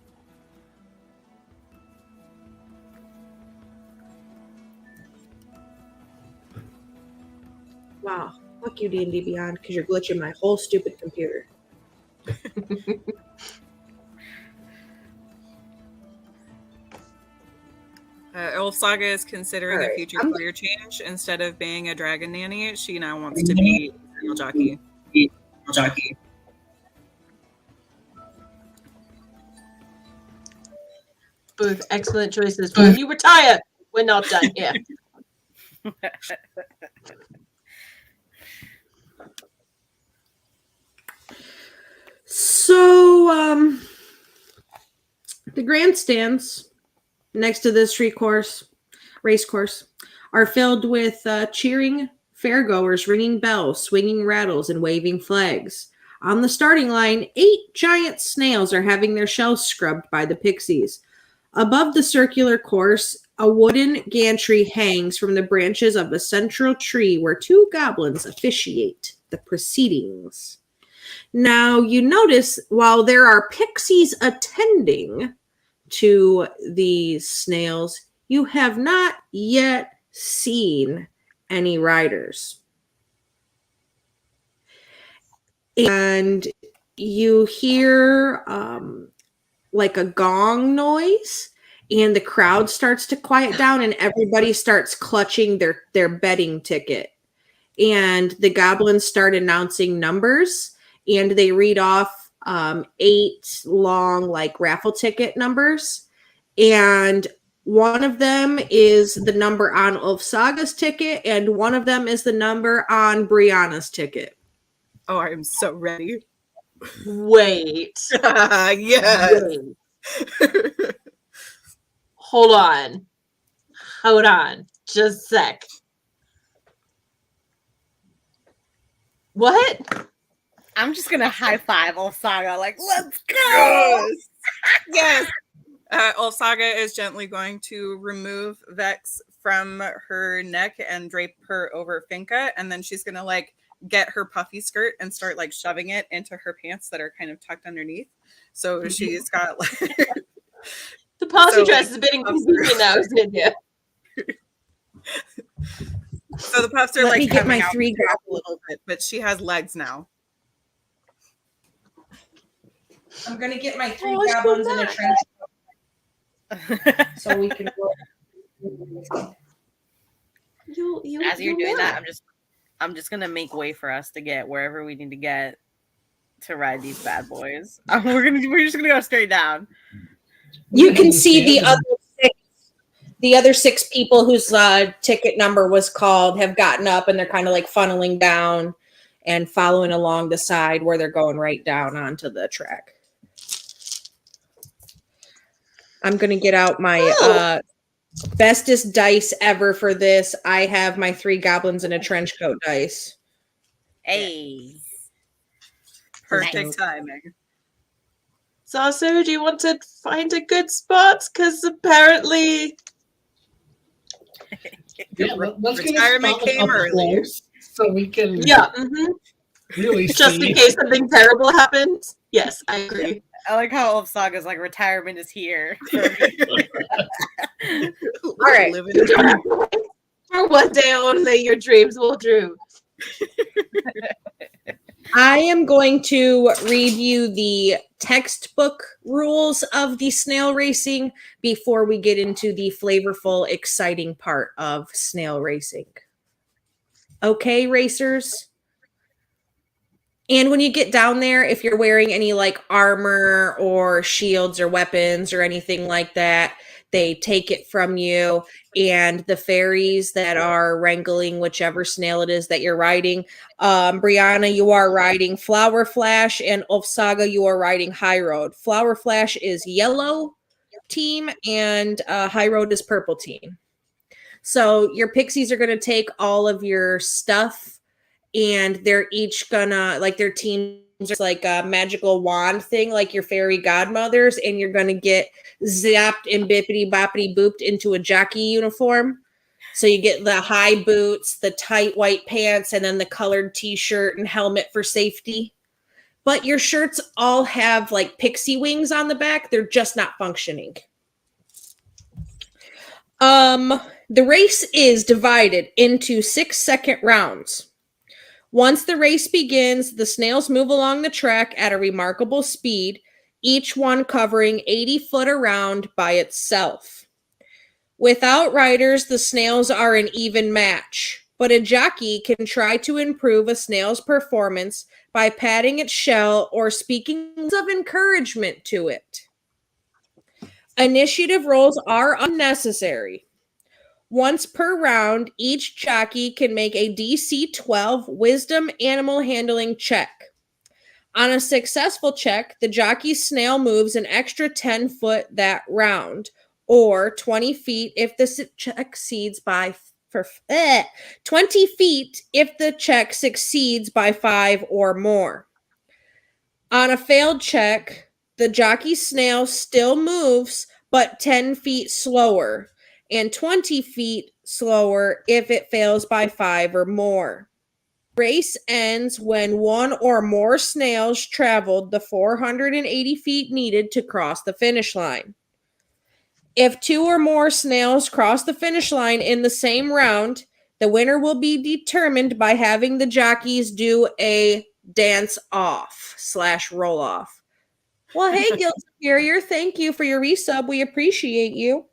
Wow. Fuck you, D&D Beyond, because you're glitching my whole stupid computer. Ulfsaga is considering All a right, future I'm- career change. Instead of being a dragon nanny, she now wants to be a real jockey. Both excellent choices. But when you retire, we're not done here. So, the grandstands next to this race course, are filled with cheering fairgoers, ringing bells, swinging rattles, and waving flags. On the starting line, 8 giant snails are having their shells scrubbed by the pixies. Above the circular course, a wooden gantry hangs from the branches of a central tree where 2 goblins officiate the proceedings. Now, you notice while there are pixies attending to these snails, you have not yet seen any riders. And you hear like a gong noise, and the crowd starts to quiet down, and everybody starts clutching their betting ticket. And the goblins start announcing numbers, and they read off 8 long like raffle ticket numbers. And one of them is the number on Ulfsaga's ticket, and one of them is the number on Brianna's ticket. Oh, I'm so ready. Wait. Yes. Wait. Hold on. Just a sec. What? I'm just gonna high five Olsaga, like, let's go! Yes. Olsaga is gently going to remove Vex from her neck and drape her over Finka, and then she's gonna like get her puffy skirt and start like shoving it into her pants that are kind of tucked underneath. So she's got like The party So, dress is a bit inconvenient now, isn't it? so the puffs are Let like me get coming my out 3 a goblins. little bit, but she has legs now. I'm gonna get my 3 Oh, goblins so in a nice. trench coat so we can go. As you're doing that, I'm just gonna make way for us to get wherever we need to get to ride these bad boys. We're just gonna go straight down. You can see the other 6 people whose ticket number was called have gotten up, and they're kind of like funneling down and following along the side where they're going right down onto the track. I'm gonna get out my bestest dice ever for this. I have my 3 goblins in a trench coat dice. Hey. Perfect Nice. timing. Sasso, do you want to find a good spot? Because apparently Yeah, let's get a Retirement spot came up early. close so we can really just see. in case something terrible happens. Yes, I agree. I like how Olsaga's like retirement is here. All right. Living the dream. For one day only, your dreams will dream. I am going to read you the textbook rules of the snail racing before we get into the flavorful, exciting part of snail racing. Okay, racers? And when you get down there, if you're wearing any like armor or shields or weapons or anything like that, they take it from you. And the fairies that are wrangling whichever snail it is that you're riding, Brianna, you are riding Flower Flash, and Ulfsaga, you are riding High Road. Flower Flash is yellow team, and High Road is purple team. So your pixies are going to take all of your stuff, and they're each gonna, like, their teams are like a magical wand thing, like your fairy godmothers, and you're gonna get zapped and bippity boppity booped into a jockey uniform. So you get the high boots, the tight white pants, and then the colored t-shirt and helmet for safety. But your shirts all have like pixie wings on the back. They're just not functioning. The race is divided into 6-second rounds. Once the race begins, the snails move along the track at a remarkable speed, each one covering 80 foot around by itself. Without riders, the snails are an even match, but a jockey can try to improve a snail's performance by patting its shell or speaking of encouragement to it. Initiative rolls are unnecessary. Once per round, each jockey can make a DC 12 Wisdom Animal Handling check. On a successful check, the jockey's snail moves an extra 10 foot that round, or 20 feet if the check succeeds by 20 feet if the check succeeds by 5 or more. On a failed check, the jockey's snail still moves, but 10 feet slower, and 20 feet slower if it fails by 5 or more. Race ends when one or more snails traveled the 480 feet needed to cross the finish line. If 2 or more snails cross the finish line in the same round, the winner will be determined by having the jockeys do a dance off / roll off. Well, hey, Guild Superior, thank you for your resub. We appreciate you.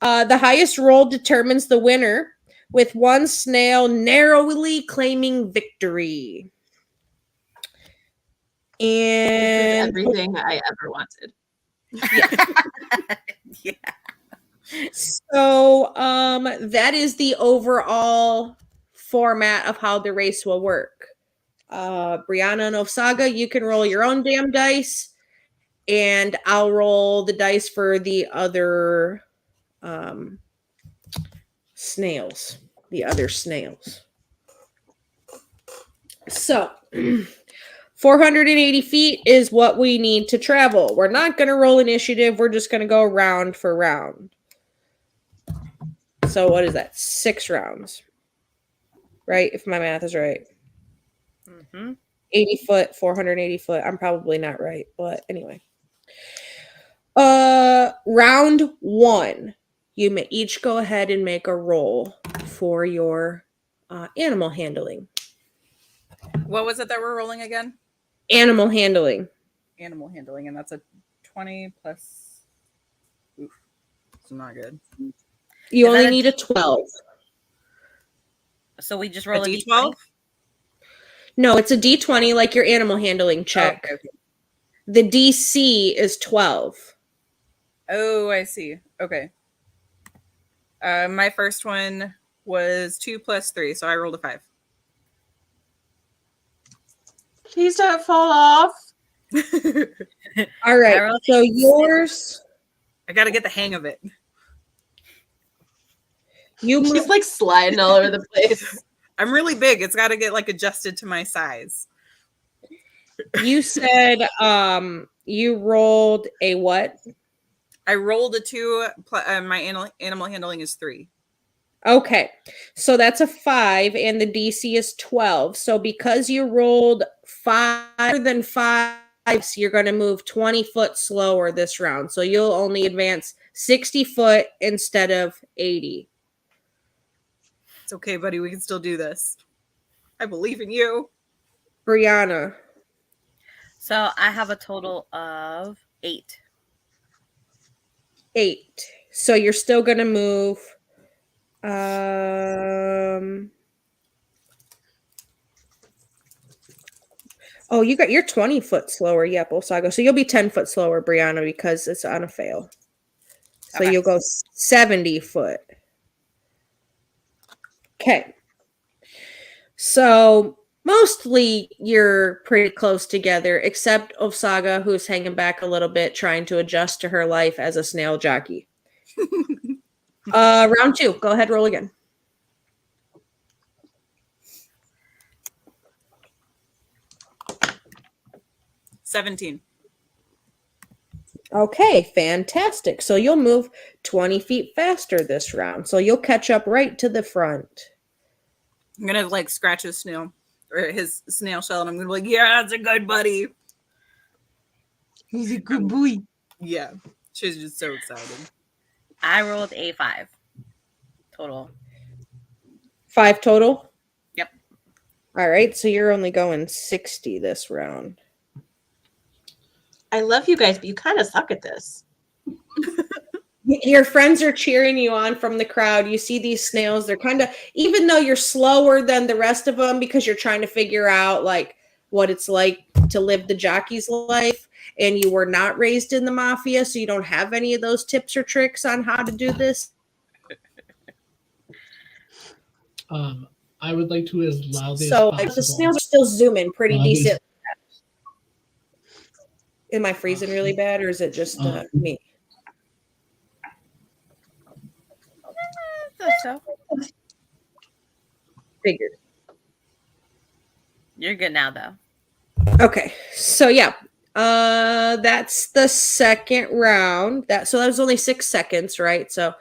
The highest roll determines the winner, with one snail narrowly claiming victory. And Everything I ever wanted. Yeah. so that is the overall format of how the race will work. Brianna and Osaga, you can roll your own damn dice, and I'll roll the dice for the other um, snails, the other snails. So 480 feet is what we need to travel. We're not going to roll initiative. We're just going to go round for round. So what is that? 6 rounds. Right? If my math is right. Mm-hmm. 80 foot, 480 foot. I'm probably not right, but anyway. Round 1. You may each go ahead and make a roll for your animal handling. What was it that we're rolling again? Animal handling. Animal handling, and that's a 20 plus. Oof, it's not good. You Is that only a need a 12. So we just A roll a D12? No, it's a D20 like your animal handling check. Oh, okay. The DC is 12. Oh, I see. Okay. My first one was 2 plus 3, so I rolled a 5. Please don't fall off. All right. rolled So yours, I got to get the hang of it. you She's move, like sliding all over the place. I'm really big. It's got to get like adjusted to my size. you said you rolled a what? I rolled a 2. My animal handling is 3. Okay. So that's a 5 and the DC is 12. So because you rolled 5 than 5, you're going to move 20 foot slower this round. So you'll only advance 60 foot instead of 80. It's okay, buddy. We can still do this. I believe in you. Brianna. So I have a total of 8. 8. So you're still going to move oh, you're 20 foot slower. Yep, Osago. So you'll be 10 foot slower, Brianna, because it's on a fail. So Okay. you'll go 70 foot. Okay. So mostly you're pretty close together, except Osaga, who's hanging back a little bit, trying to adjust to her life as a snail jockey. Round 2. Go ahead, roll again. $17. Okay, fantastic. So you'll move 20 feet faster this round. So you'll catch up right to the front. I'm gonna like scratch his snail or his snail shell, and I'm gonna be like, "Yeah, that's a good buddy." He's a good boy. Yeah, she's just so excited. I rolled a 5 total. 5 total? Yep. All right, so you're only going 60 this round. I love you guys, but you kind of suck at this. Your friends are cheering you on from the crowd. You see these snails, they're kind of, even though you're slower than the rest of them because you're trying to figure out like what it's like to live the jockey's life, and you were not raised in the mafia, so you don't have any of those tips or tricks on how to do this. I would like to, as loudly So as possible. the snails are still zooming pretty Loudly. decent. Am I freezing really bad, or is it just me? So Figured. you're good now, though. Okay, so yeah, that's the second round. So that was only 6 seconds, right? So,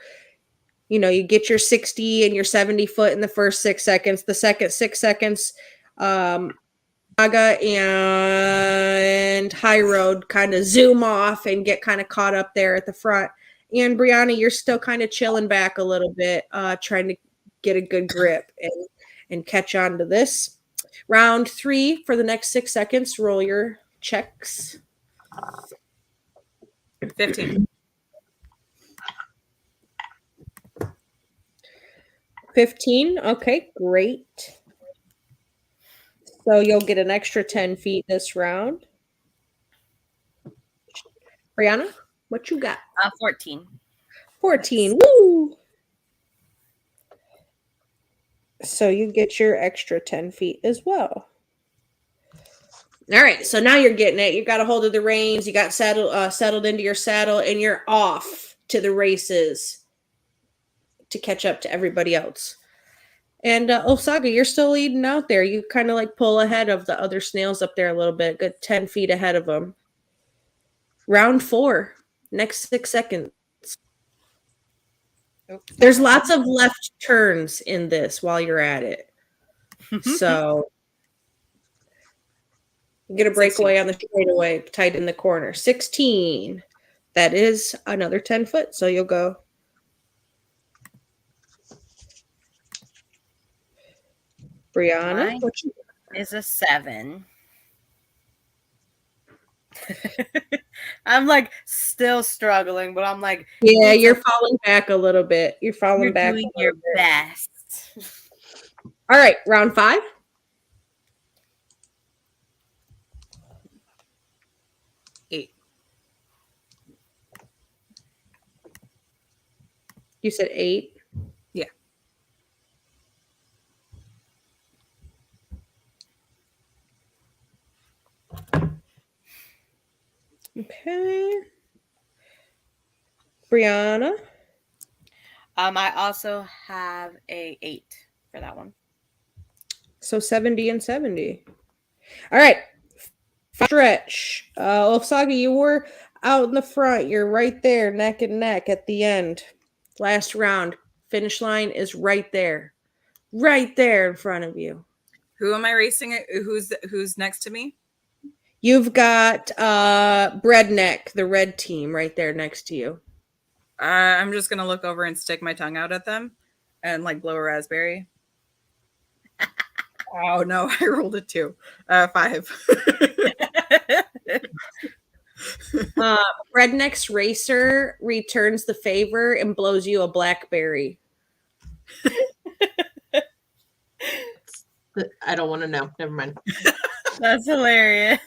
you know, you get your 60 and your 70 foot in the first 6 seconds. The second 6 seconds, Naga and High Road kind of zoom off and get kind of caught up there at the front. And Brianna, you're still kind of chilling back a little bit, trying to get a good grip and catch on to this. Round 3 for the next 6 seconds. Roll your checks. 15. 15. Okay, great. So you'll get an extra 10 feet this round. Brianna, what you got? 14. 14. Woo! So you get your extra 10 feet as well. All right, so now you're getting it. You got a hold of the reins. You got settled into your saddle, and you're off to the races to catch up to everybody else. And Osaga, you're still leading out there. You kind of like pull ahead of the other snails up there a little bit, good 10 feet ahead of them. Round 4, next 6 seconds. Oops. There's lots of left turns in this while you're at it. So you get a breakaway on the straightaway, tight in the corner. 16. That is another 10 foot. So you'll go. Brianna, Mine what you is a 7. I'm like still struggling, but I'm like, Yeah, it's you're a- falling back a little bit. You're falling you're back. doing a your little bit. best. All right, round 5. Eight. You said 8. Yeah. Okay. Brianna. I also have a 8 for that one. So 70 and 70. All right. Stretch. Osaga, you were out in the front. You're right there, neck and neck at the end. Last round. Finish line is right there. Right there in front of you. Who am I racing? Who's next to me? You've got Breadneck, the red team, right there next to you. I'm just gonna look over and stick my tongue out at them, and like blow a raspberry. Oh no, I rolled a 2. 5. Breadneck's racer returns the favor and blows you a blackberry. I don't want to know. Never mind. That's hilarious.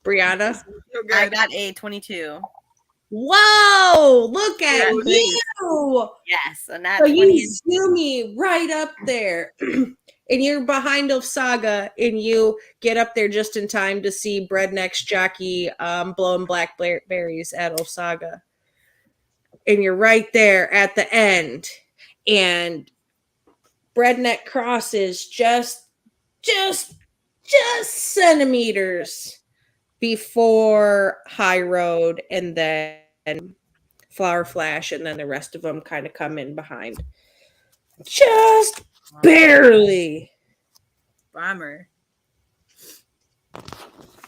Brianna. So good. I got a 22. Whoa! Look at Yeah, you! Yes, and that So 20 you is zoom me right up there. And you're behind Osaga, and you get up there just in time to see Breadneck's jockey blowing blackberries at Osaga. And you're right there at the end. And Breadneck crosses just centimeters before High Road, and then Flower Flash, and then the rest of them kind of come in behind. Just barely. Bummer.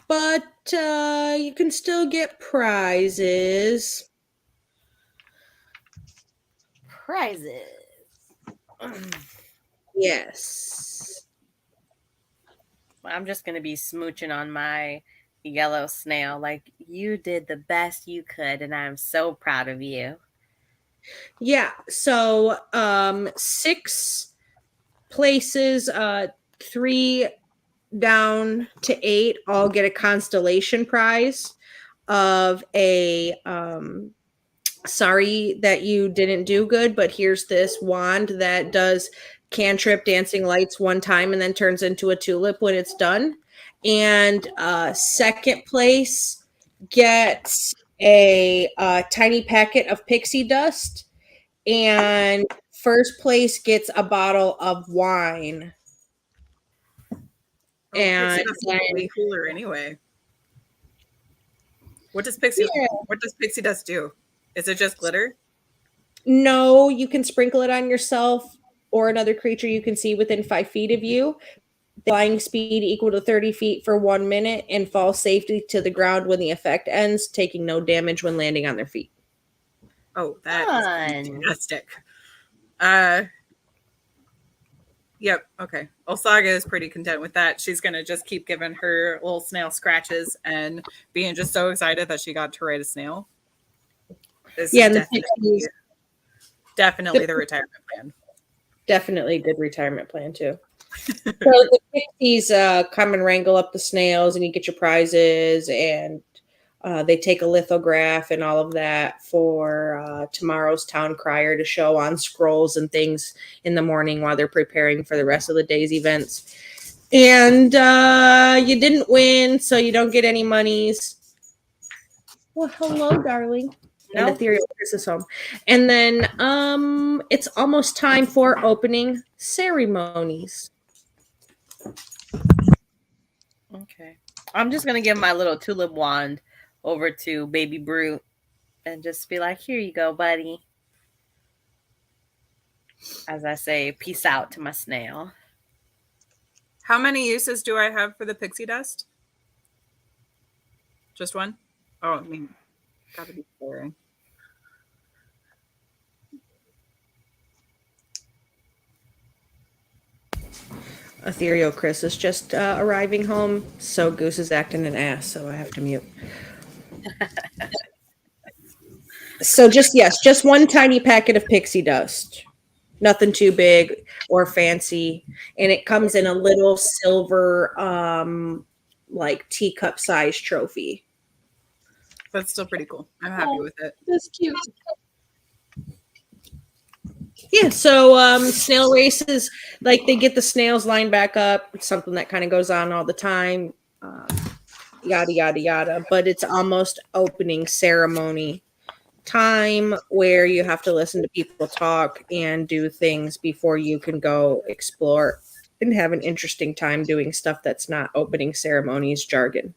But you can still get prizes. prizes. Yes. I'm just gonna be smooching on my yellow snail. Like, you did the best you could, and I'm so proud of you. Yeah. So 6 places, 3 down to 8 all get a constellation prize of a sorry that you didn't do good, but here's this wand that does cantrip dancing lights one time and then turns into a tulip when it's done. And second place gets a tiny packet of pixie dust, and first place gets a bottle of wine. Oh, And Pixie Dust is then- way cooler anyway. What does Pixie Dust do? Is it just glitter? No, you can sprinkle it on yourself or another creature you can see within 5 feet of you. Flying speed equal to 30 feet for 1 minute, and fall safely to the ground when the effect ends, taking no damage when landing on their feet. Oh, that Fun. is fantastic. Yep. Okay. Osaga is pretty content with that. She's gonna just keep giving her little snail scratches and being just so excited that she got to ride a snail. This Yeah, is and the definitely, Pixies- definitely the retirement plan. Definitely a good retirement plan too. So the Pixies come and wrangle up the snails, and you get your prizes, and they take a lithograph and all of that for tomorrow's town crier to show on scrolls and things in the morning while they're preparing for the rest of the day's events. And you didn't win, so you don't get any monies. Well, hello, darling. And No. Ethereal Chris is home. And then it's almost time for opening ceremonies. Okay. I'm just gonna give my little tulip wand over to Baby Brute and just be like, here you go, buddy. As I say, peace out to my snail. How many uses do I have for the pixie dust? Just one? Oh, I mean, gotta be boring. Ethereal Chris is just arriving home, so Goose is acting an ass, so I have to mute. So just one tiny packet of pixie dust. Nothing too big or fancy. And it comes in a little silver like teacup size trophy. That's still pretty cool. I'm happy with it. That's cute. Yeah, so snail races, like they get the snails lined back up. It's something that kind of goes on all the time. Yada, yada, yada. But it's almost opening ceremony time where you have to listen to people talk and do things before you can go explore and have an interesting time doing stuff that's not opening ceremonies jargon.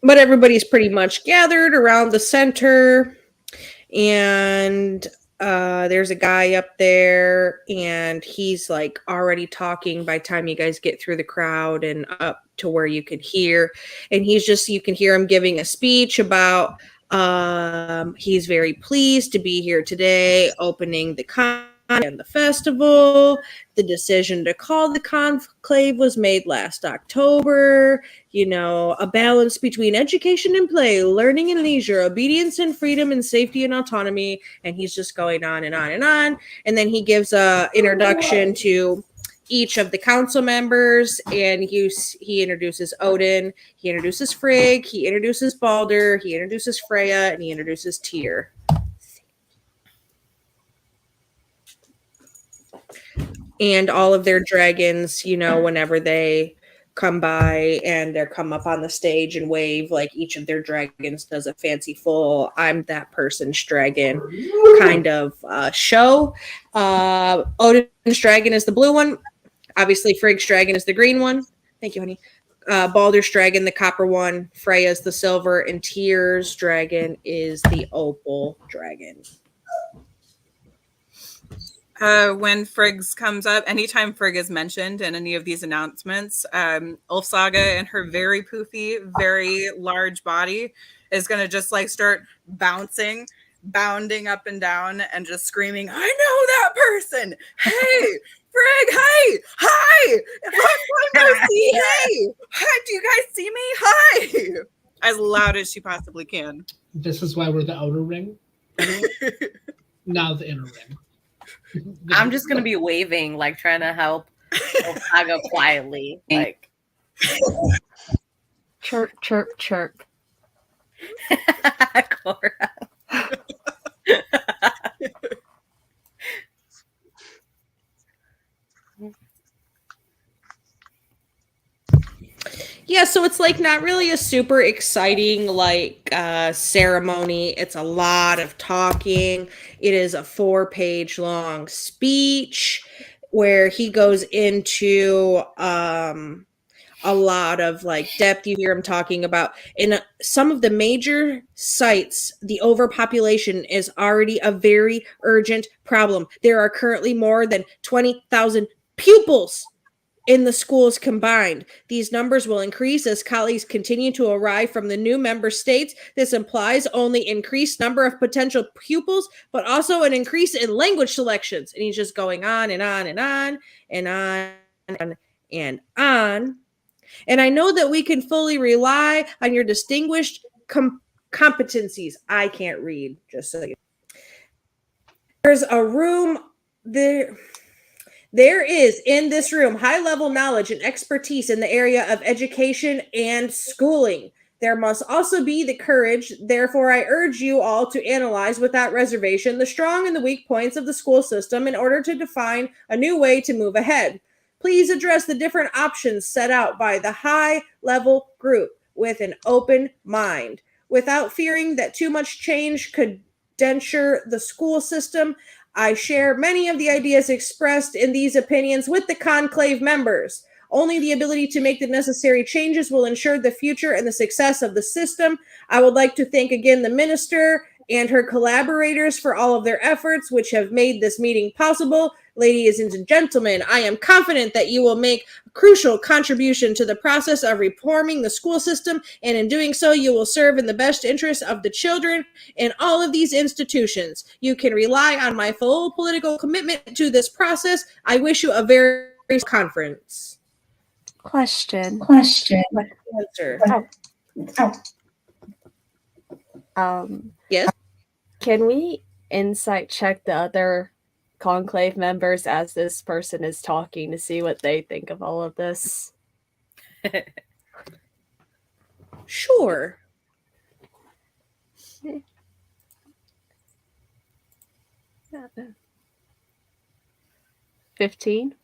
But everybody's pretty much gathered around the center, and there's a guy up there, and he's like already talking by the time you guys get through the crowd and up to where you can hear. And you can hear him giving a speech about he's very pleased to be here today, opening the and the festival. The decision to call the conclave was made last October. You know, a balance between education and play, learning and leisure, obedience and freedom, and safety and autonomy. And he's just going on and on and on. And then he gives a introduction to each of the council members, and he introduces Odin, he introduces Frigg, he introduces Balder, he introduces Freya, and he introduces Tyr. And all of their dragons, you know, whenever they come by and they come up on the stage and wave, like each of their dragons does a fancy full I'm that person's dragon kind of show. Odin's dragon is the blue one. Obviously, Frigg's dragon is the green one. Thank you, honey. Baldur's dragon, the copper one. Freya's the silver. And Tyr's dragon is the opal dragon. When Friggs comes up, anytime Frigg is mentioned in any of these announcements, Ulfsaga and her very poofy, very large body is going to just like start bounding up and down and just screaming, I know that person. Hey, Frigg, hey, hi. Hey, hi, do you guys see me? Hi. As loud as she possibly can. This is why we're the outer ring. Now the inner ring. I'm just gonna be waving, like trying to help Saga quietly, like Chirp, chirp, chirp. Cora. Yeah, so it's like not really a super exciting like ceremony. It's a lot of talking. It is a 4-page long speech where he goes into a lot of like depth. You hear him talking about in some of the major sites, the overpopulation is already a very urgent problem. There are currently more than 20,000 pupils in the schools combined. These numbers will increase as colleagues continue to arrive from the new member states. This implies only increased number of potential pupils, but also an increase in language selections. And he's just going on and on and on and on and on. And I know that we can fully rely on your distinguished competencies. I can't read, just so you know. There's a room there. There is in this room high-level knowledge and expertise in the area of education and schooling. There must also be the courage. Therefore, I urge you all to analyze without reservation the strong and the weak points of the school system in order to define a new way to move ahead. Please address the different options set out by the high-level group. with an open mind. Without fearing that too much change could denture the school system, I share many of the ideas expressed in these opinions with the conclave members. Only the ability to make the necessary changes will ensure the future and the success of the system. I would like to thank again the minister and her collaborators for all of their efforts, which have made this meeting possible. Ladies and gentlemen, I am confident that you will make a crucial contribution to the process of reforming the school system, and in doing so, you will serve in the best interest of the children in all of these institutions. You can rely on my full political commitment to this process. I wish you a very conference. Question. Answer. Yes. Can we insight check the other conclave members as this person is talking to see what they think of all of this? Sure. Yeah. 15.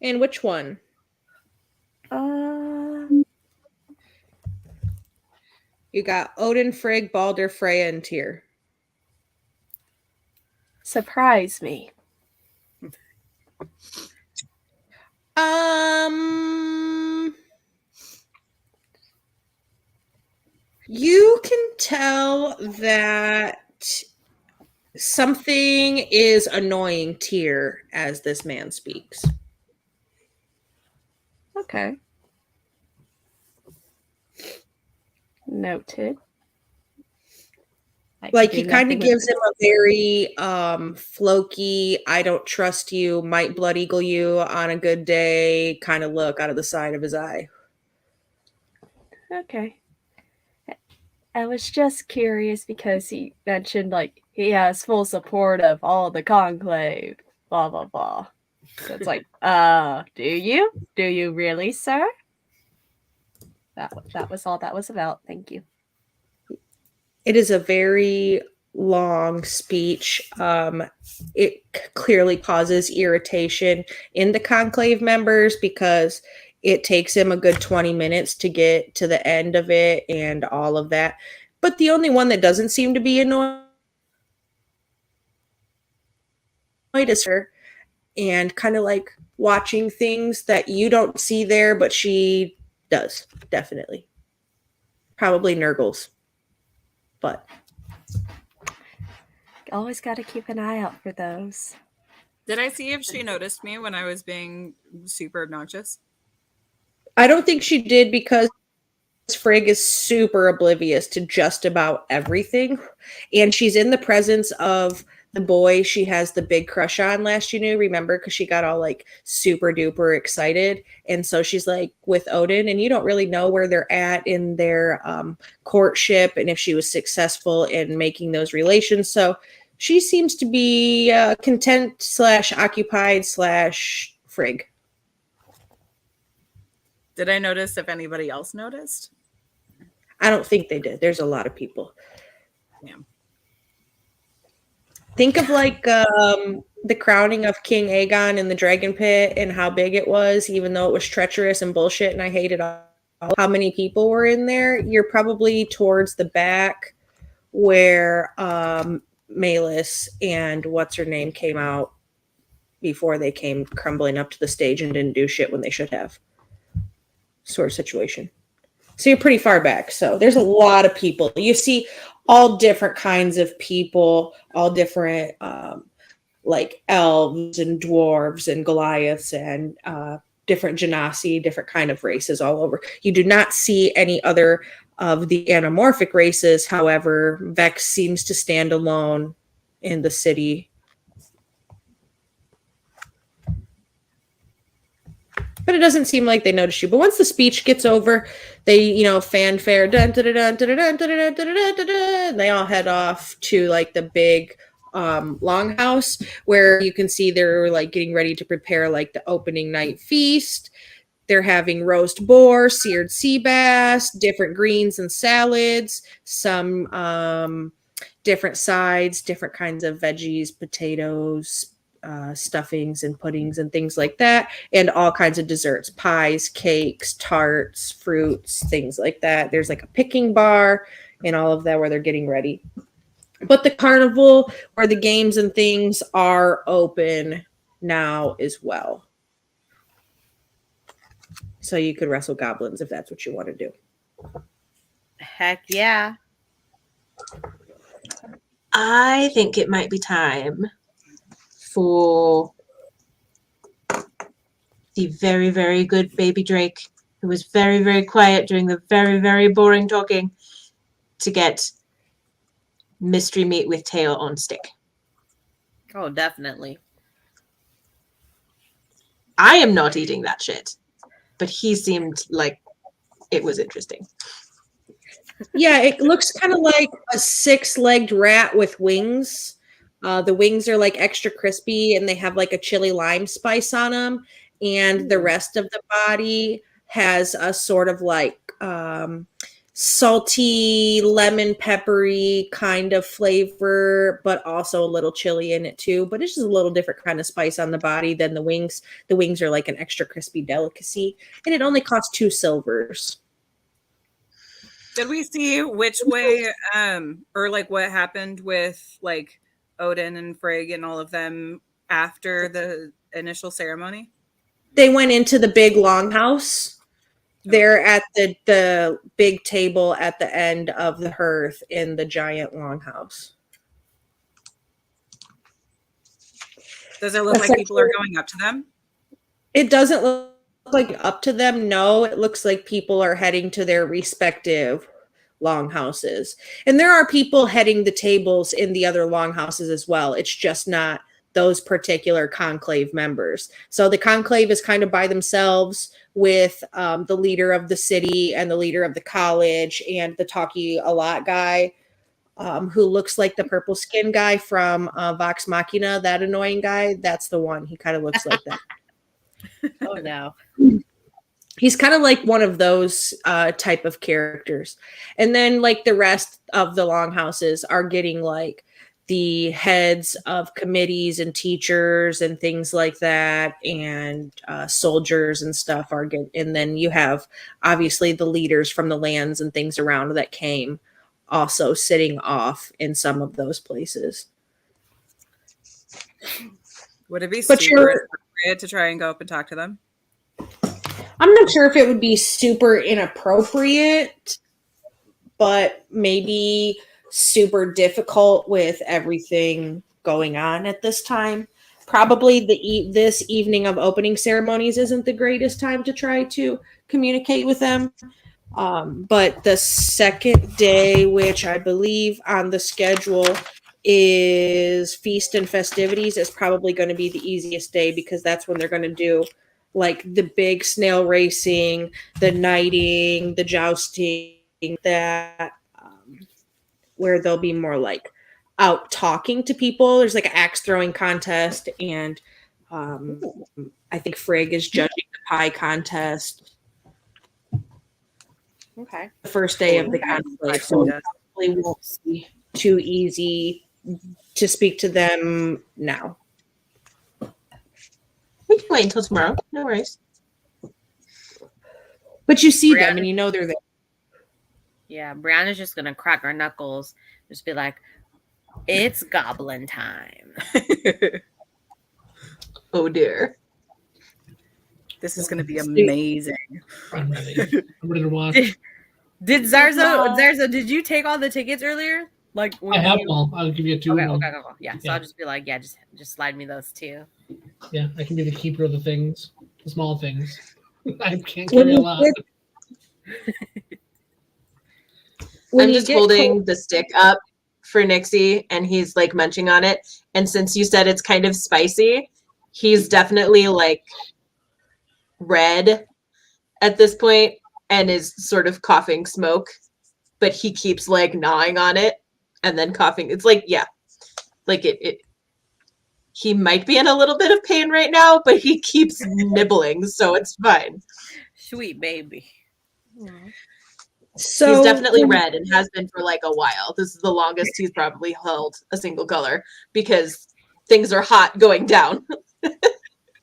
And which one? You got Odin, Frigg, Balder, Freya, and Tyr. Surprise me. You can tell that something is annoying Tyr as this man speaks. Okay. Noted. Like he kind of gives him a very Floki, I don't trust you, might blood eagle you on a good day kind of look out of the side of his eye. Okay. I was just curious because he mentioned like he has full support of all the conclave, blah blah blah. So it's like, do you? Do you really, sir? That was all that was about. Thank you. It is a very long speech. It clearly causes irritation in the conclave members because it takes him a good 20 minutes to get to the end of it and all of that. But the only one that doesn't seem to be annoyed is her, and kind of like watching things that you don't see there, but she does, definitely. Probably Nurgles. But always got to keep an eye out for those. Did I see if she noticed me when I was being super obnoxious? I don't think she did because Frigg is super oblivious to just about everything. And she's in the presence of the boy she has the big crush on last you knew, remember? Because she got all like super duper excited. And so she's like with Odin, and you don't really know where they're at in their courtship and if she was successful in making those relations. So she seems to be content / occupied / Frigg. Did I notice if anybody else noticed? I don't think they did. There's a lot of people. Yeah. Think of like the crowning of King Aegon in the Dragon Pit and how big it was, even though it was treacherous and bullshit and I hated all how many people were in there. You're probably towards the back where Malys and what's her name came out before they came crumbling up to the stage and didn't do shit when they should have. Sort of situation. So you're pretty far back. So there's a lot of people. You see all different kinds of people, all different like elves and dwarves and Goliaths and different genasi, different kind of races all over. You do not see any other of the anamorphic races. However, Vex seems to stand alone in the city. But it doesn't seem like they notice you. But once the speech gets over, they, fanfare, dun, dun, dun, dun, dun, dun, dun, dun, dun, dun, dun, and they all head off to like the big longhouse where you can see they're like getting ready to prepare like the opening night feast. They're having roast boar, seared sea bass, different greens and salads, some different sides, different kinds of veggies, potatoes, stuffings and puddings and things like that, and all kinds of desserts, pies, cakes, tarts, fruits, things like that. There's like a picking bar and all of that where they're getting ready. But the carnival where the games and things are open now as well. So you could wrestle goblins if that's what you want to do. Heck yeah. I think it might be time for the very, very good baby Drake, who was very, very quiet during the very, very boring talking, to get mystery meat with tail on stick. Oh, definitely. I am not eating that shit, but he seemed like it was interesting. Yeah, it looks kind of like a 6-legged rat with wings. The wings are like extra crispy and they have like a chili lime spice on them. And the rest of the body has a sort of like salty, lemon peppery kind of flavor, but also a little chili in it too. But it's just a little different kind of spice on the body than the wings. The wings are like an extra crispy delicacy. And it only costs 2 silvers. Did we see which way, or like what happened with like Odin and Frigg and all of them after the initial ceremony? They went into the big longhouse. They're at the big table at the end of the hearth in the giant longhouse. Does it look like people are going up to them? It doesn't look like up to them. No, it looks like people are heading to their respective longhouses. And there are people heading the tables in the other longhouses as well. It's just not those particular conclave members. So the conclave is kind of by themselves with the leader of the city and the leader of the college and the talky a lot guy who looks like the purple skin guy from Vox Machina, that annoying guy. That's the one. He kind of looks like that. Oh no. He's kind of like one of those type of characters. And then like the rest of the longhouses are getting like the heads of committees and teachers and things like that, and soldiers and stuff are getting, and then you have obviously the leaders from the lands and things around that came also sitting off in some of those places. Would it be But super appropriate to try and go up and talk to them? I'm not sure if it would be super inappropriate, but maybe super difficult with everything going on at this time. Probably this evening of opening ceremonies isn't the greatest time to try to communicate with them. But the second day, which I believe on the schedule is Feast and Festivities, is probably going to be the easiest day because that's when they're going to do like the big snail racing, the knighting, the jousting, that where they'll be more like out talking to people. There's like an axe throwing contest, and I think Frigg is judging the pie contest. Okay. The first day of the conclave, so it probably won't be too easy to speak to them now. We can wait until tomorrow. No worries. But you see Brianna. them and you know they're there. Yeah, Brianna's just gonna crack her knuckles, just be like, "It's goblin time." Oh dear. This is going to be amazing. I'm ready. I'm ready to watch. Did Zarzo, did you take all the tickets earlier? Like I have them all. I'll give you 2. Okay. Yeah. So Yeah. I'll just be like, yeah, just slide me those too. Yeah, I can be the keeper of the things, the small things. I can't When carry a you lot. When I'm you just get holding the stick up for Nixie and he's like munching on it. And since you said it's kind of spicy, he's definitely like red at this point and is sort of coughing smoke, but he keeps like gnawing on it and then coughing. It's like, yeah, like it he might be in a little bit of pain right now, but he keeps nibbling, so it's fine. Sweet baby. so He's definitely red and has been for like a while. This is the longest he's probably held a single color because things are hot going down.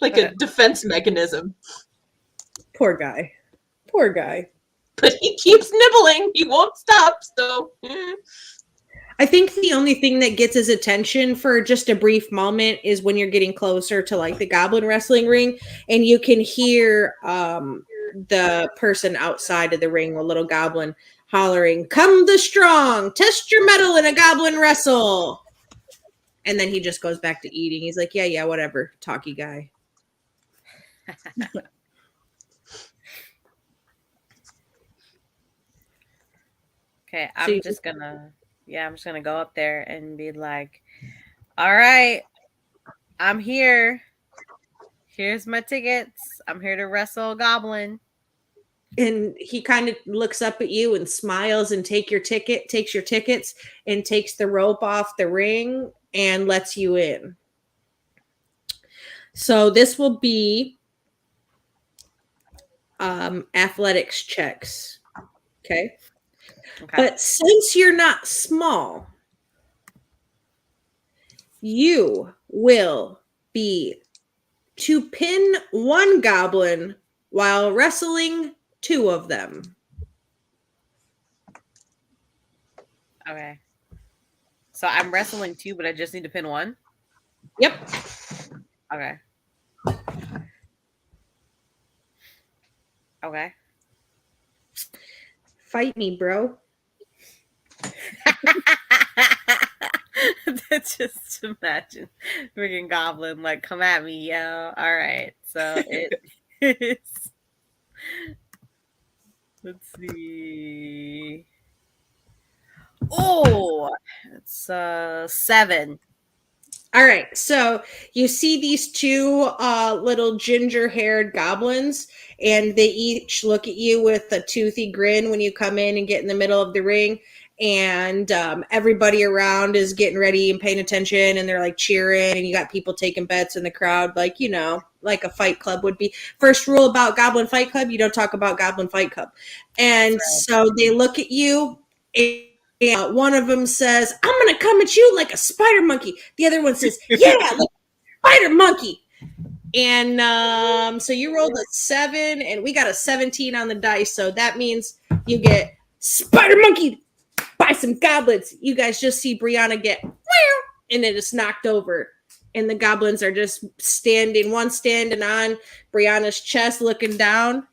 Like a defense mechanism. Poor guy. Poor guy. But he keeps nibbling. He won't stop. So I think the only thing that gets his attention for just a brief moment is when you're getting closer to like the goblin wrestling ring and you can hear the person outside of the ring, a little goblin, hollering, "Come the strong, test your mettle in a goblin wrestle." And then he just goes back to eating. He's like, yeah, whatever, talky guy. Okay, So I'm you- just gonna go up there and be like, all right, I'm here. Here's my tickets. I'm here to wrestle a goblin. And he kind of looks up at you and smiles and takes your tickets and takes the rope off the ring and lets you in. So this will be athletics checks. Okay. But since you're not small, you will be to pin one goblin while wrestling two of them. Okay. So I'm wrestling two, but I just need to pin one? Yep. Okay. Okay. Fight me, bro. Just imagine freaking goblin like, come at me, yo. All right. So it is. Let's see. Oh, it's 7. All right, so you see these two little ginger-haired goblins, and they each look at you with a toothy grin when you come in and get in the middle of the ring. And everybody around is getting ready and paying attention, and they're like cheering, and you got people taking bets in the crowd, like, you know, like a fight club would be. First rule about Goblin Fight Club, you don't talk about Goblin Fight Club. And so they look at you, and one of them says, "I'm going to come at you like a spider monkey." The other one says, "Yeah, like a spider monkey." And so you rolled a 7, and we got a 17 on the dice. So that means you get spider monkey by some goblins. You guys just see Brianna get, and then it's knocked over. And the goblins are just standing on Brianna's chest looking down.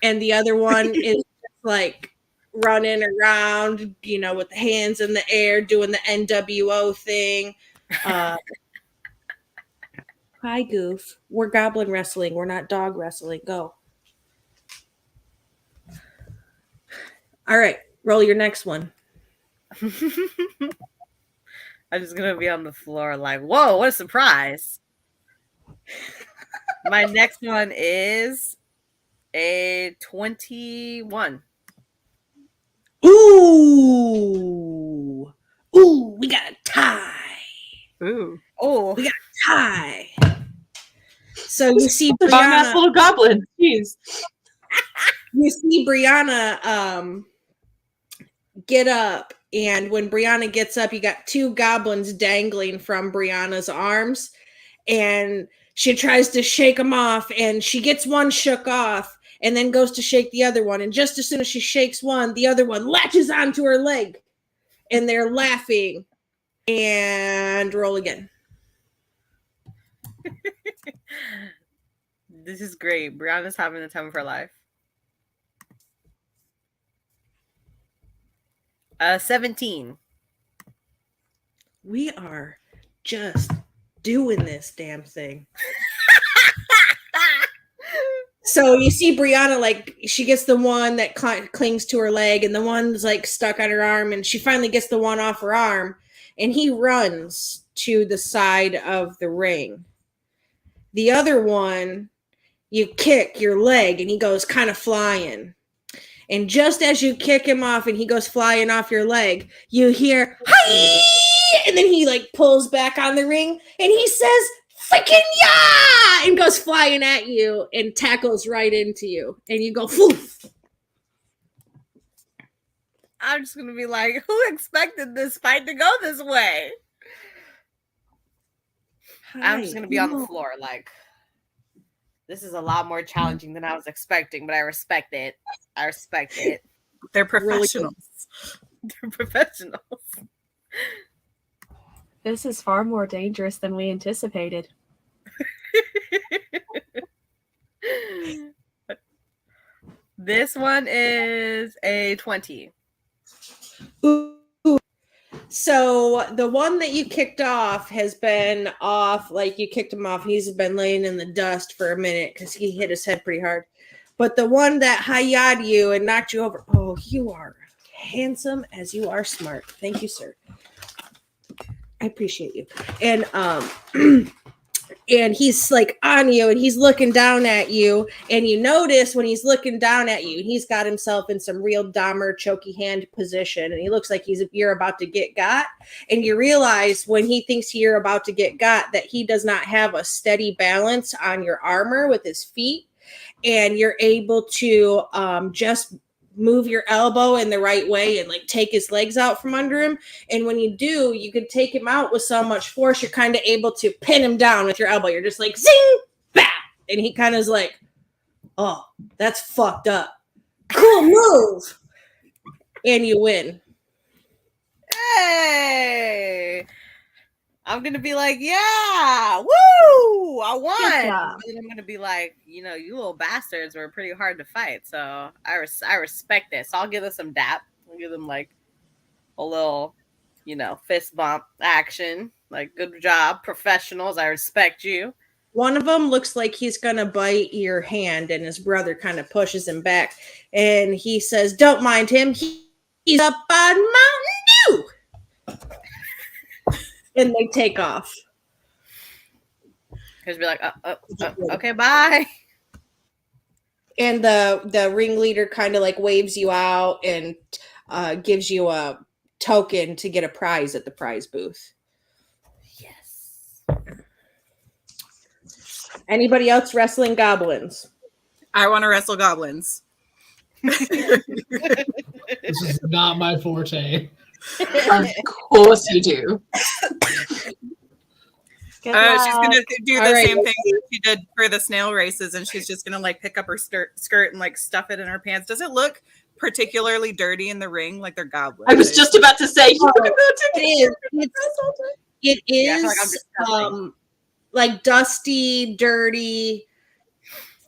And the other one is just like running around, you know, with the hands in the air, doing the NWO thing. Hi, Goof. We're goblin wrestling. We're not dog wrestling. Go. All right. Roll your next one. I'm just gonna be on the floor like, whoa, what a surprise. My next one is a 21. Ooh, we got a tie. ooh. Oh, We got a tie. So you see Strong ass Brianna. little goblin. Jeez. You see Brianna get up, and when Brianna gets up, you got two goblins dangling from Brianna's arms, and she tries to shake them off, and she gets one shook off, and then goes to shake the other one, and just as soon as she shakes one, the other one latches onto her leg, and they're laughing. And roll again. this is great. Brianna's having the time of her life. 17. We are just doing this damn thing. So you see Brianna, like, she gets the one that clings to her leg, and the one's like stuck on her arm, and she finally gets the one off her arm, and he runs to the side of the ring. The other one, you kick your leg, and he goes kind of flying. And just as you kick him off and he goes flying off your leg, you hear, "Hi!" And then he like pulls back on the ring and he says, "Freaking yeah!" And goes flying at you and tackles right into you. And you go, "Foof." I'm just gonna be like, who expected this fight to go this way? I'm just gonna be on the floor. Like, this is a lot more challenging than I was expecting, but I respect it. I respect it. They're professionals. They're professionals. This is far more dangerous than we anticipated. This one is a 20. Ooh. So the one that you kicked off has been off, like you kicked him off. He's been laying in the dust for a minute because he hit his head pretty hard. But the one that hi-ya'd you and knocked you over, oh, you are handsome as you are smart. Thank you, sir. I appreciate you. And and he's like on you and he's looking down at you, and you notice when he's looking down at you, he's got himself in some real Dahmer choky hand position, and he looks like you're about to get got. And you realize when he thinks you're about to get got that he does not have a steady balance on your armor with his feet, and you're able to just move your elbow in the right way and like take his legs out from under him. And when you do, you can take him out with so much force, you're kind of able to pin him down with your elbow. You're just like zing, bap, and he kind of is like, oh, that's fucked up. Cool move. And you win. Hey, I'm gonna be like, yeah, woo, I won. And I'm gonna be like, you little bastards were pretty hard to fight, so I respect this. So I'll give them some dap. I'll give them like a little, fist bump action. Like, good job, professionals. I respect you. One of them looks like he's gonna bite your hand, and his brother kind of pushes him back, and he says, "Don't mind him. He's up on Mountain Dew." And they take off. Just be like, okay, bye. And the ringleader kind of like waves you out and gives you a token to get a prize at the prize booth. Yes. Anybody else wrestling goblins? I want to wrestle goblins. This is not my forte. Of course you do. She's gonna do the right. same thing that she did for the snail races, and she's just gonna like pick up her skirt and like stuff it in her pants. Does it look particularly dirty in the ring? Like they're goblins. I was just about to say, It Yeah, I feel is like I'm disgusting. like dusty, dirty.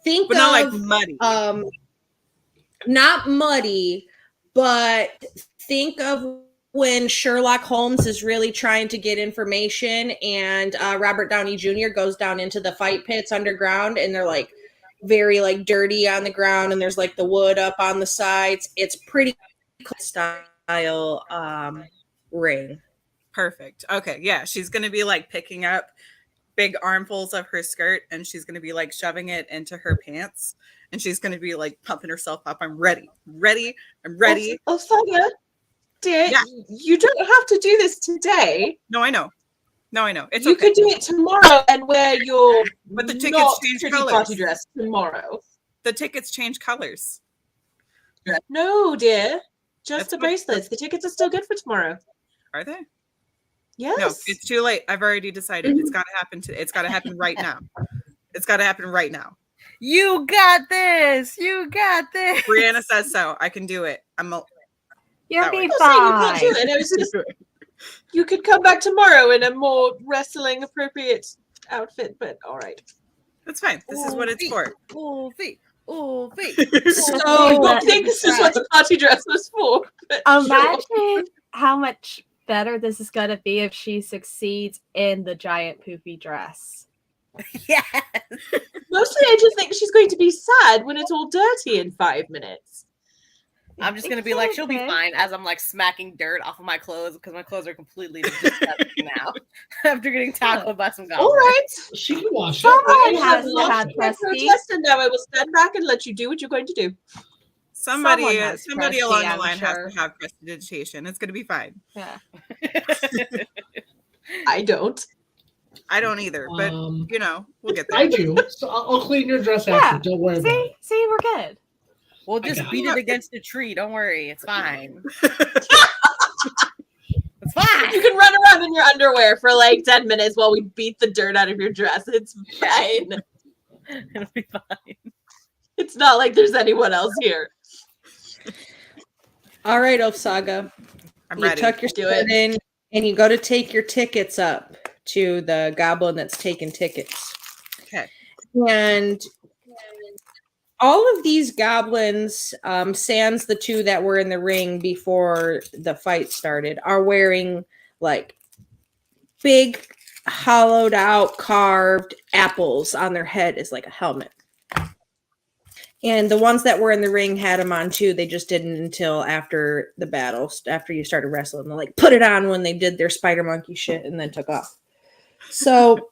Think but of not like muddy. Not muddy, but think of when Sherlock Holmes is really trying to get information, and Robert Downey Jr. goes down into the fight pits underground, and they're like very like dirty on the ground, and there's like the wood up on the sides. It's pretty style ring. Perfect. Okay, yeah, she's gonna be like picking up big armfuls of her skirt, and she's gonna be like shoving it into her pants, and she's gonna be like pumping herself up. I'm ready. I'm ready. Oh, Sonia, dear, Yeah. you don't have to do this today. No, I know. It's You okay. could do it tomorrow and wear your But the tickets not change pretty colors. party dress tomorrow. The tickets change colors. No, dear, just That's the what- bracelets. The tickets are still good for tomorrow. Are they? Yes. No, it's too late. I've already decided. It's gotta happen. It's gotta happen right now. It's gotta happen right now. You got this. You got this. Brianna says so. I can do it. You'll That be way. I'm not saying you can't do fine. it. I was just, you could come back tomorrow in a more wrestling appropriate outfit, but all right. That's fine. This is what it's for. Ooh, feet. Ooh, feet. So I don't think this is what the party dress was for. but sure. Imagine how much better this is going to be if she succeeds in the giant poopy dress. Yes. Mostly, I just think she's going to be sad when it's all dirty in 5 minutes. I'm just gonna be like, she'll be fine as I'm like smacking dirt off of my clothes because my clothes are completely disgusting now after getting tackled by some goblins. All right. She can wash it. Someone I has have to lost have my prestige. protest, and now I will stand back and let you do what you're going to do. Somebody Someone has along prestige, the I'm line sure. has to have prestidigitation. It's gonna be fine. Yeah. I don't. I don't either, but we'll get there. I do. So I'll clean your dress after. Don't worry about it. See, we're good. We'll just got beat it. it against the tree. Don't worry, it's fine. It's fine. You can run around around in your underwear for like 10 minutes while we beat the dirt out of your dress. It's fine. It'll be fine. It's not like there's anyone else here. All right, Saga. I'm You ready. tuck your Do sword it. in and you go to take your tickets up to the goblin that's taking tickets. Okay. And all of these goblins, sans the two that were in the ring before the fight started, are wearing like big, hollowed out, carved apples on their head as like a helmet. And the ones that were in the ring had them on too. They just didn't until after the battle, after you started wrestling. They like put it on when they did their spider monkey shit and then took off. So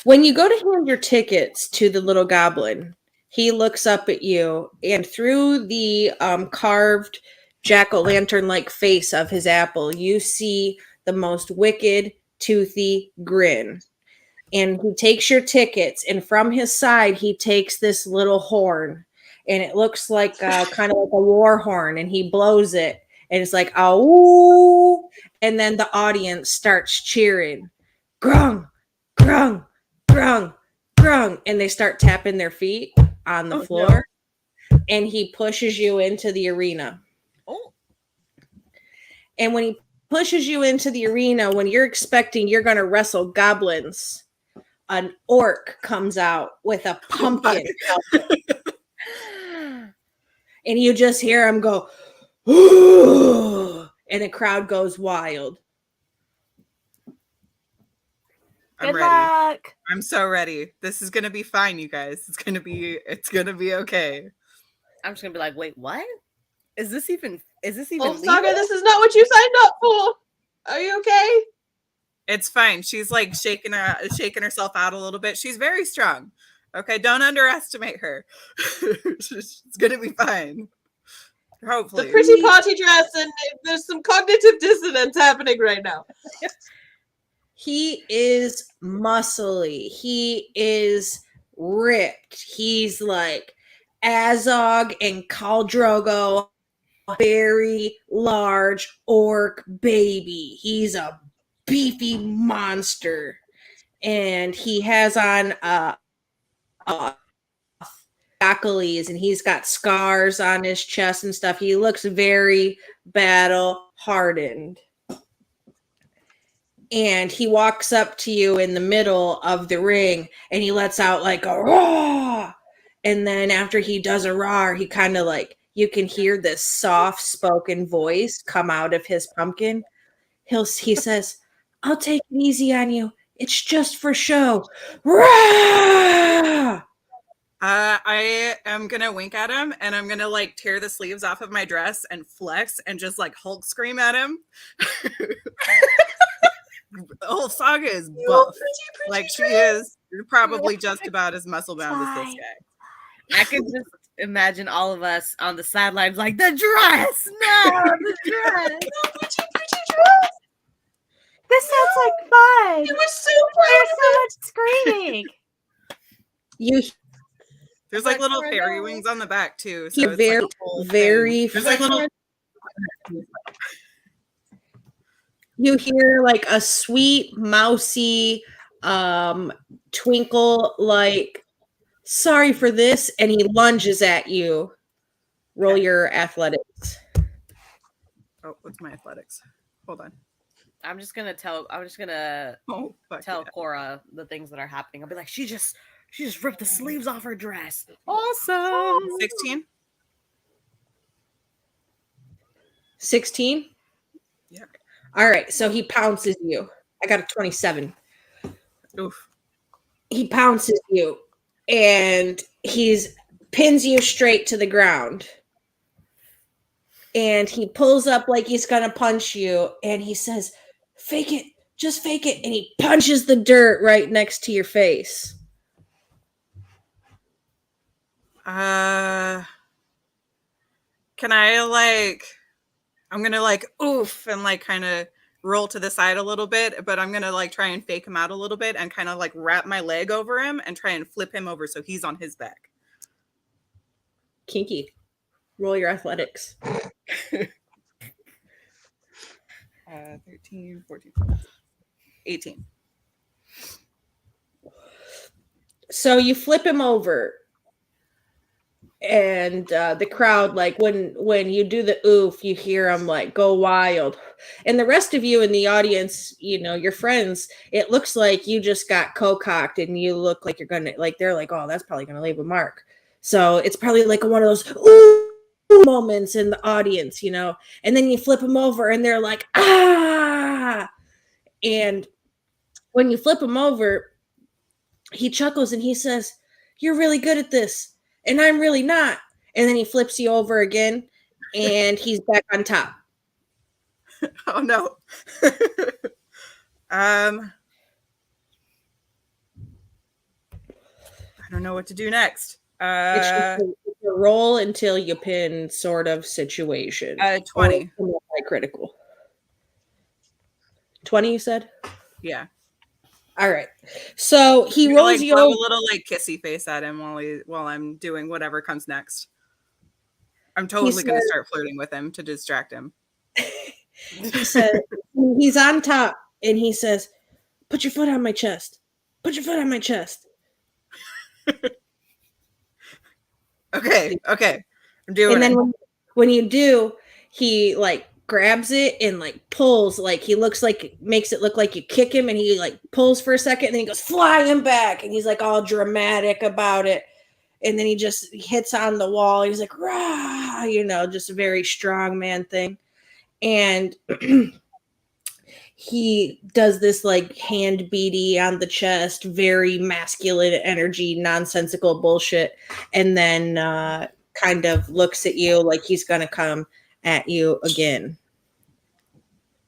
when you go to hand your tickets to the little goblin, he looks up at you, and through the carved jack-o'-lantern like face of his apple, you see the most wicked, toothy grin. And he takes your tickets, and from his side, he takes this little horn, and it looks like kind of like a war horn, and he blows it, and it's like, oh, and then the audience starts cheering, grung, grung, grung, grung, and they start tapping their feet on the floor, and he pushes you into the arena. Oh. And when he pushes you into the arena, when you're expecting you're going to wrestle goblins, an orc comes out with a pumpkin and you just hear him go, ooh, and the crowd goes wild. I'm Good ready. luck. I'm so ready. This is gonna be fine, you guys. It's gonna be okay. I'm just gonna be like, wait, what? Is this even Oh, Saga, this is not what you signed up for. Are you okay? It's fine. She's like shaking herself out a little bit. She's very strong. Okay, don't underestimate her. It's gonna be fine. Hopefully. The pretty party dress, and there's some cognitive dissonance happening right now. He is muscly. He is ripped. He's like Azog and Khal Drogo, a very large orc baby. He's a beefy monster. And he has on Achilles, and he's got scars on his chest and stuff. He looks very battle hardened. And he walks up to you in the middle of the ring, and he lets out like a roar. And then after he does a roar, he kind of like, you can hear this soft spoken voice come out of his pumpkin. He says, I'll take it easy on you. It's just for show. Roar! I am gonna wink at him, and I'm gonna like tear the sleeves off of my dress and flex and just like Hulk scream at him. The whole Saga is buff. Like she is probably just about as muscle bound as this guy. I could just imagine all of us on the sidelines like, the dress! No, the dress! No, pretty dress! This sounds like fun. It was so There's so much screaming. There's like little fairy wings on the back too. So it's very, like a whole very. thing. There's like little. You hear like a sweet, mousy twinkle, like, sorry for this, and he lunges at you. Roll your athletics. Oh, what's my athletics? Hold on. I'm just gonna tell Cora the things that are happening. I'll be like, she just ripped the sleeves off her dress. Awesome. 16. 16? Yeah. All right, so he pounces you. I got a 27. Oof. He pounces you, and he's pins you straight to the ground. And he pulls up like he's gonna punch you, and he says, fake it, just fake it. And he punches the dirt right next to your face. Can I like, I'm gonna like oof and like kind of roll to the side a little bit, but I'm gonna like try and fake him out a little bit and kind of like wrap my leg over him and try and flip him over so he's on his back. Kinky. Roll your athletics. 13, 14, 18. So you flip him over, and the crowd, like when you do the oof, you hear him like go wild, and the rest of you in the audience, your friends, it looks like you just got co-cocked, and you look like you're gonna, like, they're like, oh, that's probably gonna leave a mark. So it's probably like one of those ooh moments in the audience, and then you flip them over, and they're like, ah. And when you flip him over, he chuckles and he says, "You're really good at this, and I'm really not." And then he flips you over again, and he's back on top. Oh no. I don't know what to do next. It's just a roll until you pin sort of situation. 20. Critical. 20, you said? Yeah. All right. So he I'm rolls gonna, you throw over. a little like kissy face at him while I'm doing whatever comes next. I'm totally gonna start flirting with him to distract him. He says, he's on top, and he says, "Put your foot on my chest. Put your foot on my chest." Okay. I'm doing and then it. when you do, he like grabs it and like pulls, like he makes it look like you kick him, and he like pulls for a second, and then he goes flying back, and he's like all dramatic about it, and then he just hits on the wall. He's like, rah, just a very strong man thing. And he does this like hand beady on the chest, very masculine energy, nonsensical bullshit, and then kind of looks at you like he's gonna come at you again.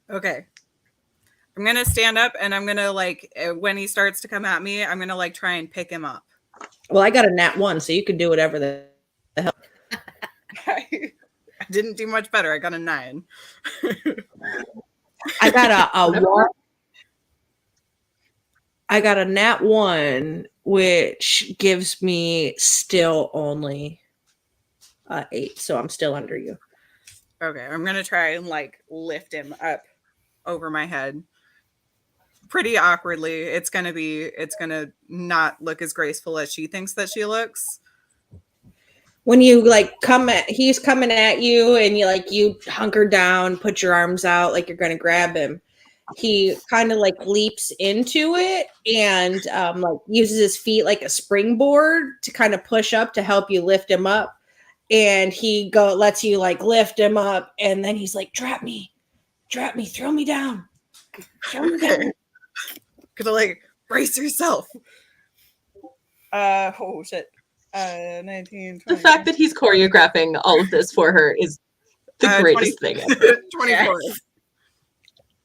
Okay. I'm gonna stand up, and I'm gonna like, when he starts to come at me, I'm gonna like try and pick him up. Well, I got a nat 1, so you can do whatever the hell. I didn't do much better. I got a 9. I got a 1. I got a nat 1, which gives me still only 8, so I'm still under you. Okay, I'm gonna try and like lift him up over my head pretty awkwardly. It's gonna not look as graceful as she thinks that she looks. When you like he's coming at you, and you hunker down, put your arms out like you're gonna grab him. He kind of like leaps into it, and like uses his feet like a springboard to kind of push up to help you lift him up. And he lets you like lift him up, and then he's like, drop me, throw me down. Gonna like brace yourself. Oh shit. 19, 20, The fact that he's choreographing all of this for her is the greatest thing ever. 24.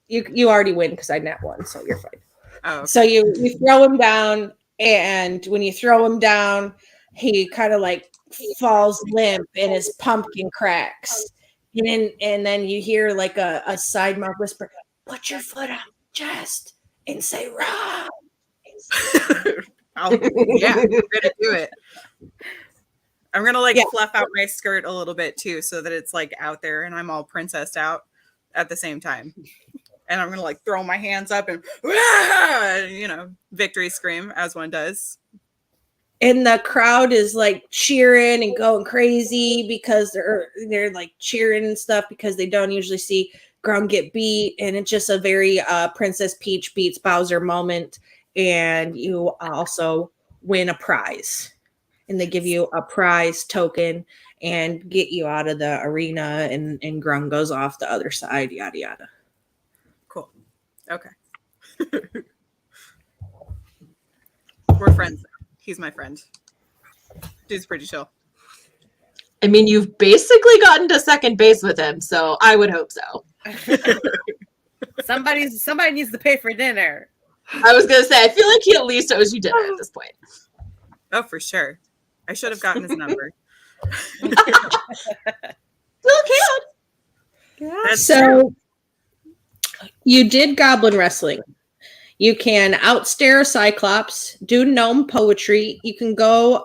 You already win because I nat 1, so you're fine. Oh, okay. So you throw him down, and when you throw him down, he kind of like falls limp, and his pumpkin cracks. And then you hear like a side mouth whisper, "Put your foot on my chest and say rah." I'm gonna do it. I'm gonna like fluff out my skirt a little bit too, so that it's like out there and I'm all princessed out at the same time. And I'm gonna like throw my hands up and victory scream as one does. And the crowd is like cheering and going crazy because they're like cheering and stuff because they don't usually see Grum get beat, and it's just a very Princess Peach beats Bowser moment. And you also win a prize, and they give you a prize token and get you out of the arena, and Grum goes off the other side, yada yada. Cool. Okay. We're friends. He's my friend. Dude's pretty chill. I mean, you've basically gotten to second base with him, so I would hope so. Somebody needs to pay for dinner. I was gonna say, I feel like he at least owes you dinner at this point. Oh, for sure. I should have gotten his number. Still can. That's So true. you did goblin wrestling. You can outstare a cyclops, do gnome poetry. You can go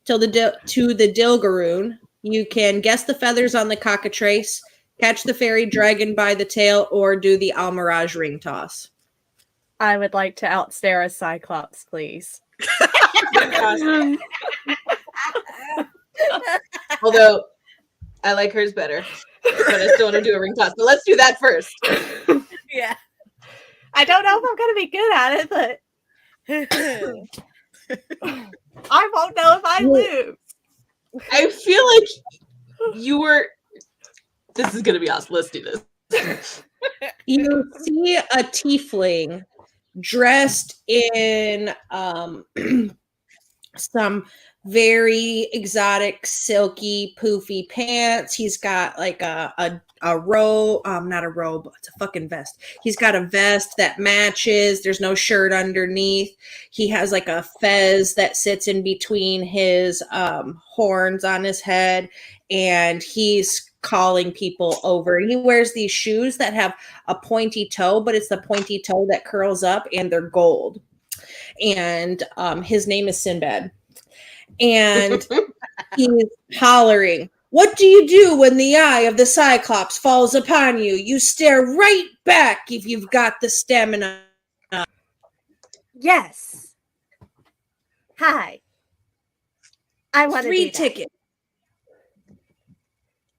to the Dilgaroon. You can guess the feathers on the cockatrice, Catch the fairy dragon by the tail or do the Almirage ring toss. I would like to outstare a Cyclops, please. Although I like hers better, but I still want to do a ring toss. But let's do that first. Yeah. I don't know if I'm going to be good at it, but I won't know if I lose. I feel like you were. This is gonna be awesome. Let's do this. You see a tiefling dressed in some very exotic, silky, poofy pants. He's got like a robe, not a robe, it's a fucking vest. He's got a vest that matches. There's no shirt underneath. He has like a fez that sits in between his horns on his head, and he's calling people over. He wears these shoes that have a pointy toe, but it's the pointy toe that curls up, and they're gold. And his name is Sinbad. And he's hollering, "What do you do when the eye of the Cyclops falls upon you? You stare right back if you've got the stamina." Yes. Hi. I want to 3 do that. tickets.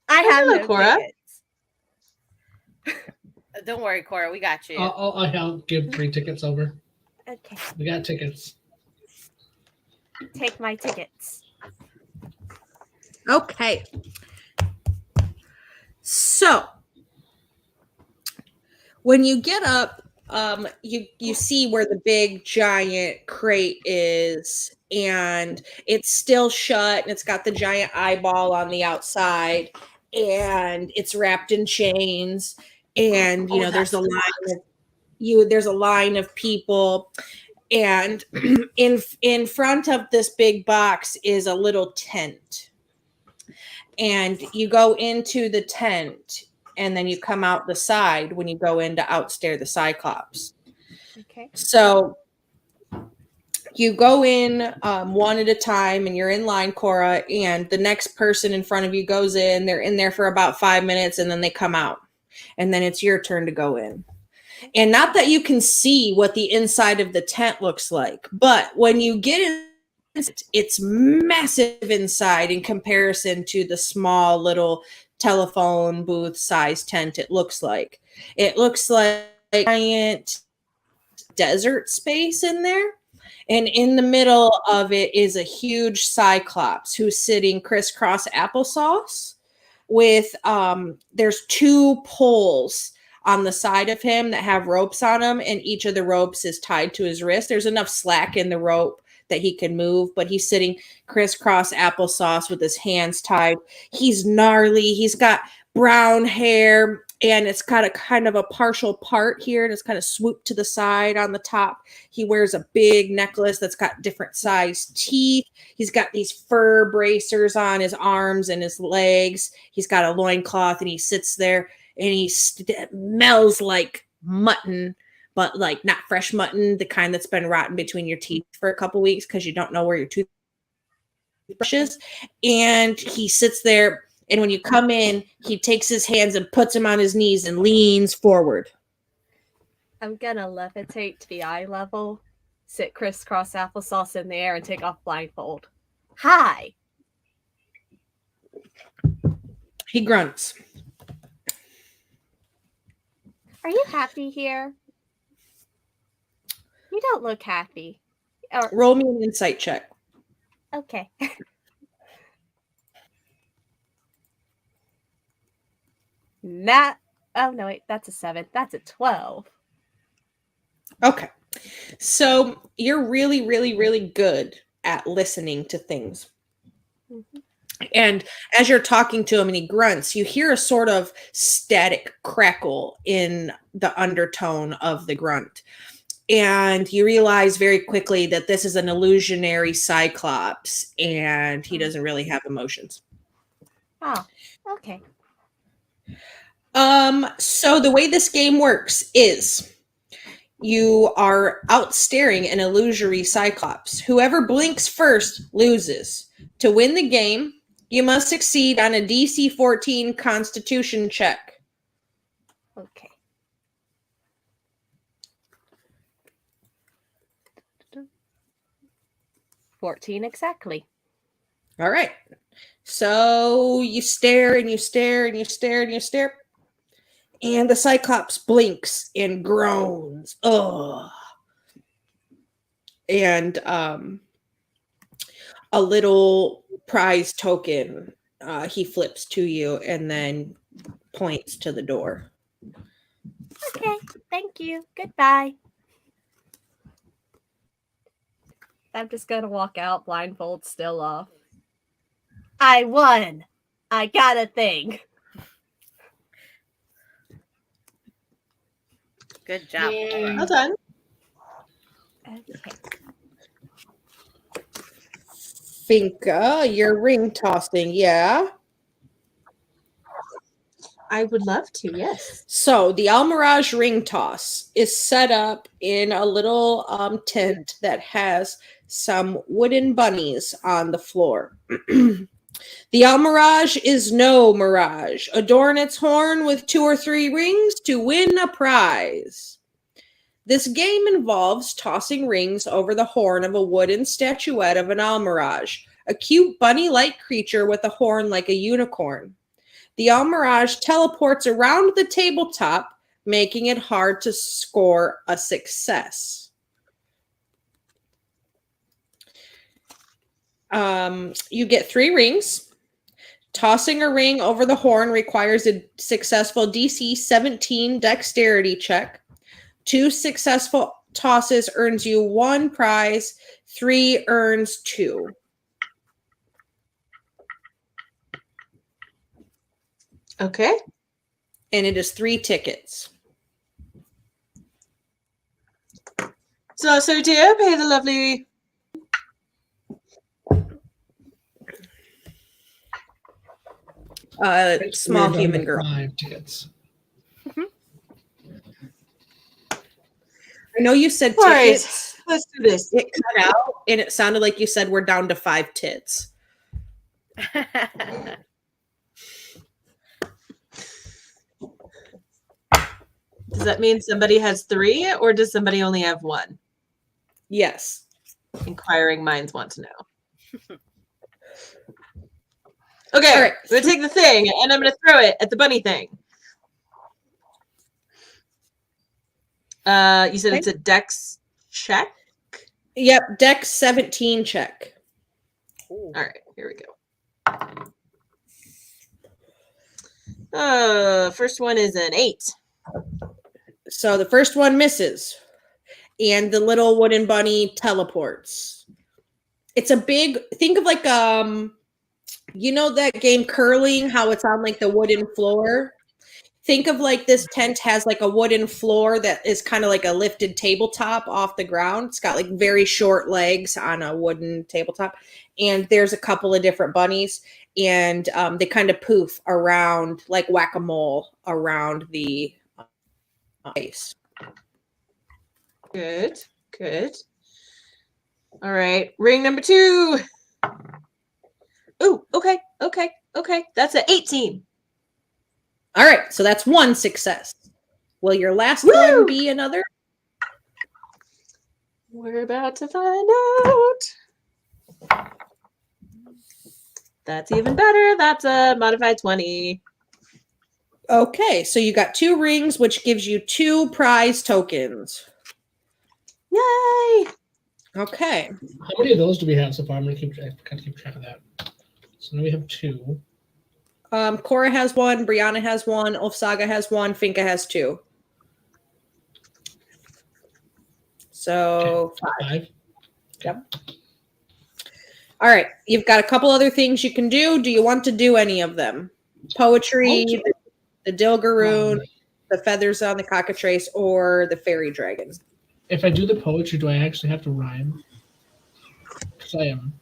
I have Hello, no Cora. tickets. Don't worry, Cora. We got you. I'll give 3 tickets over. Okay. We got tickets. Take my tickets. Okay. So when you get up, you see where the big giant crate is, and it's still shut, and it's got the giant eyeball on the outside, and it's wrapped in chains, and you know there's a line of people, and in front of this big box is a little tent, and you go into the tent, and then you come out the side when you go in to outstare the Cyclops. Okay. So you go in one at a time, and you're in line, Cora, and the next person in front of you goes in. They're in there for about 5 minutes, and then they come out, and then it's your turn to go in. And not that you can see what the inside of the tent looks like, but when you get in, it's massive inside in comparison to the small little telephone booth size tent. It looks like a giant desert space in there. And in the middle of it is a huge Cyclops who's sitting crisscross applesauce with there's 2 poles on the side of him that have ropes on them, and each of the ropes is tied to his wrist. There's enough slack in the rope that he can move, but he's sitting crisscross applesauce with his hands tied. He's gnarly. He's got brown hair, and it's got a kind of a partial part here, and it's kind of swooped to the side on the top. He wears a big necklace that's got different sized teeth. He's got these fur bracers on his arms and his legs. He's got a loincloth, and he sits there, and he smells like mutton, but like not fresh mutton, the kind that's been rotten between your teeth for a couple weeks because you don't know where your toothbrush is. And he sits there, and when you come in, he takes his hands and puts them on his knees and leans forward. I'm gonna levitate to the eye level, sit crisscross applesauce in the air, and take off blindfold. Hi. He grunts. Are you happy here? You don't look happy. Or, Roll me an insight check. okay. Oh no, wait, that's a 7. That's a 12. Okay. So you're really, really, really good at listening to things. Mm-hmm. And as you're talking to him and he grunts, you hear a sort of static crackle in the undertone of the grunt. And you realize very quickly that this is an illusionary Cyclops, and he doesn't really have emotions. Oh, okay. So the way this game works is you are outstaring an illusory Cyclops. Whoever blinks first loses. To win the game, you must succeed on a DC 14 Constitution check. Okay. $14 exactly. All right. So you stare and you stare and you stare and you stare. And the Cyclops blinks and groans. Ugh. And a little prize token he flips to you and then points to the door. Okay, thank you. Goodbye. I'm just gonna walk out, blindfold still off. I won. I got a thing. Good job. Yay. Well done. Okay. Finka, you're ring tossing, yeah? I would love to, yes. So the Almirage ring toss is set up in a little tent that has some wooden bunnies on the floor. The Almirage is no mirage. Adorn its horn with 2 or 3 rings to win a prize. This game involves tossing rings over the horn of a wooden statuette of an Almirage, a cute bunny-like creature with a horn like a unicorn. The Almirage teleports around the tabletop, making it hard to score a success. You get 3 rings. Tossing a ring over the horn requires a successful DC 17 dexterity check. 2 successful tosses earns you 1 prize. 3 earns 2. Okay. And it is 3 tickets. So dear, pay the lovely. Small We're down human to girl. 5 tickets. I know you said All right, tickets. let's do this. It cut out, and it sounded like you said we're down to 5 tits. Does that mean somebody has 3 or does somebody only have 1? Yes. Inquiring minds want to know. Okay, All right. I'm going to take the thing and I'm going to throw it at the bunny thing. You said it's a dex check? Yep, Dex 17 check. All right, here we go. First one is an 8. So the first one misses, and the little wooden bunny teleports. It's a big, think of like you know that game curling, how it's on like the wooden floor. Think of like this tent has like a wooden floor that is kind of like a lifted tabletop off the ground. It's got like very short legs on a wooden tabletop, and there's a couple of different bunnies, and they kind of poof around like whack-a-mole around the ice. Good, good. All right, ring number 2. Oh, okay. That's an 18. All right, so that's 1 success. Will your last Woo! one be another? We're about to find out. That's even better. That's a modified 20. Okay, so you got 2 rings, which gives you 2 prize tokens. Yay! Okay. How many of those do we have so far? I'm gonna keep track of that. So now we have 2. Cora has 1, Brianna has 1, Ulfsaga has 1, Finka has 2. So Okay, 5. Yep. All right, you've got a couple other things you can do. Do you want to do any of them? Poetry, the Dilgaroon, the feathers on the cockatrice, or the fairy dragon? If I do the poetry, do I actually have to rhyme? Because I am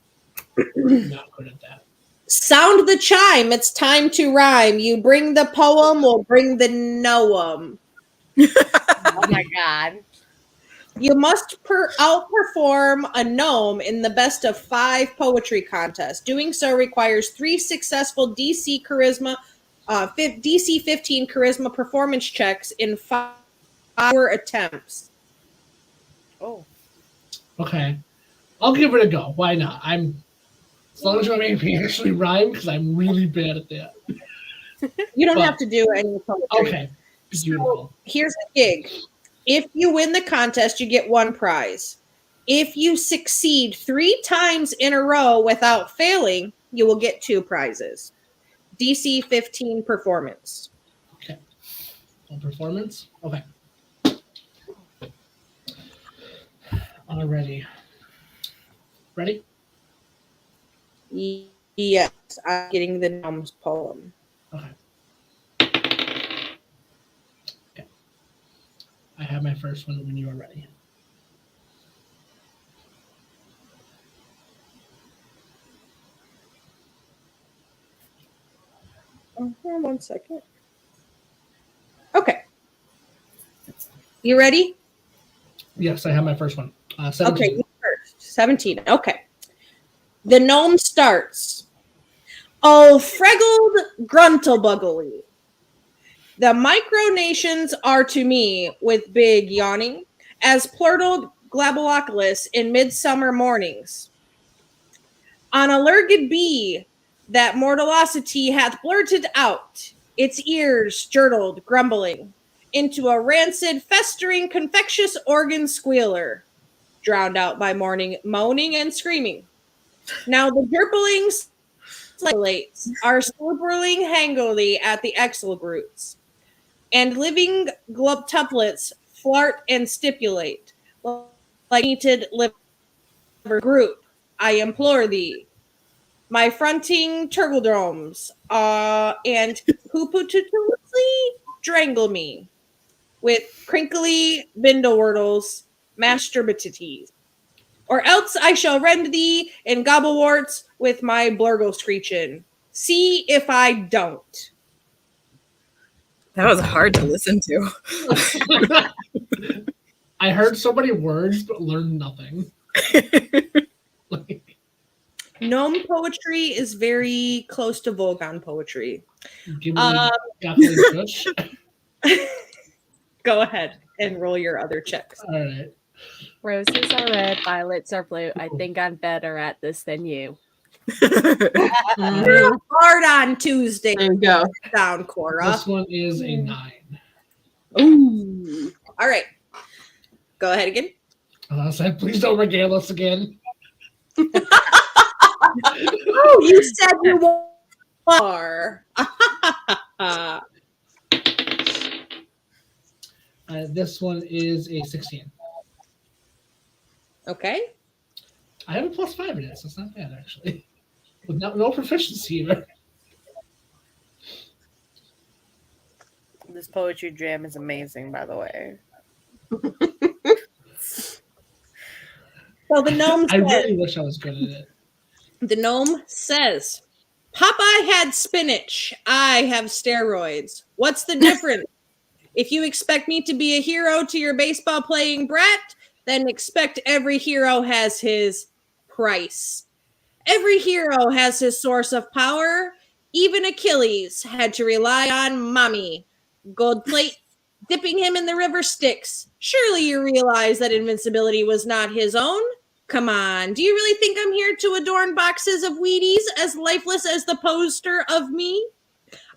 not good at that. Sound the chime. It's time to rhyme. You bring the poem, we'll bring the noem. Oh my god. You must outperform a gnome in the best of 5 poetry contests. Doing so requires 3 successful DC charisma DC 15 charisma performance checks in 5 attempts. Oh. Okay. I'll give it a go. Why not? As long as you make me actually rhyme, because I'm really bad at that. You don't But- have to do any poetry. Okay. Beautiful. So here's the gig. If you win the contest, you get 1 prize. If you succeed 3 times in a row without failing, you will get 2 prizes. DC 15 performance. Okay. On performance? Okay. Alrighty. Ready? Yes, I'm getting the Gnome's poem. Okay. Okay. I have my first one when you are ready. One second. Okay. You ready? Yes, I have my first one. 17. Okay, you first. 17. Okay. The gnome starts. Oh, freggled gruntlebuggley. The micronations are to me, with big yawning, as plurtled glabaloculus in midsummer mornings. On a lurgid bee, that mortalosity hath blurted out, its ears girdled, grumbling, into a rancid, festering, confectious organ squealer, drowned out by morning moaning and screaming. Now the derplings are slubberling hangily at the exelgroots, and living globtuplets flart and stipulate, like neated liver group. I implore thee, my fronting turgledromes, and hoopootootly drangle me with crinkly bindlewordles, masturbatities. Or else I shall rend thee in gobblewarts with my blurgle screechin'. See if I don't. That was hard to listen to. I heard so many words but learned nothing. Like, Gnome poetry is very close to Volgon poetry. give me definitely push. Go ahead and roll your other checks. All right. Roses are red, violets are blue. I think I'm better at this than you. Real hard on Tuesday. There you go. Down, Cora. This one is a 9. Ooh. All right. Go ahead again. I said, please don't regale us again. Oh, you said you are. This one is a 16. Okay. I have a +5 in it, so it's not bad actually. With no proficiency either. This poetry jam is amazing, by the way. So the gnome I says, really wish I was good at it. the gnome says, Popeye had spinach. I have steroids. What's the difference? If you expect me to be a hero to your baseball playing brat, then expect every hero has his price. Every hero has his source of power. Even Achilles had to rely on mommy. Gold plate dipping him in the river Styx. Surely you realize that invincibility was not his own. Come on, do you really think I'm here to adorn boxes of Wheaties as lifeless as the poster of me?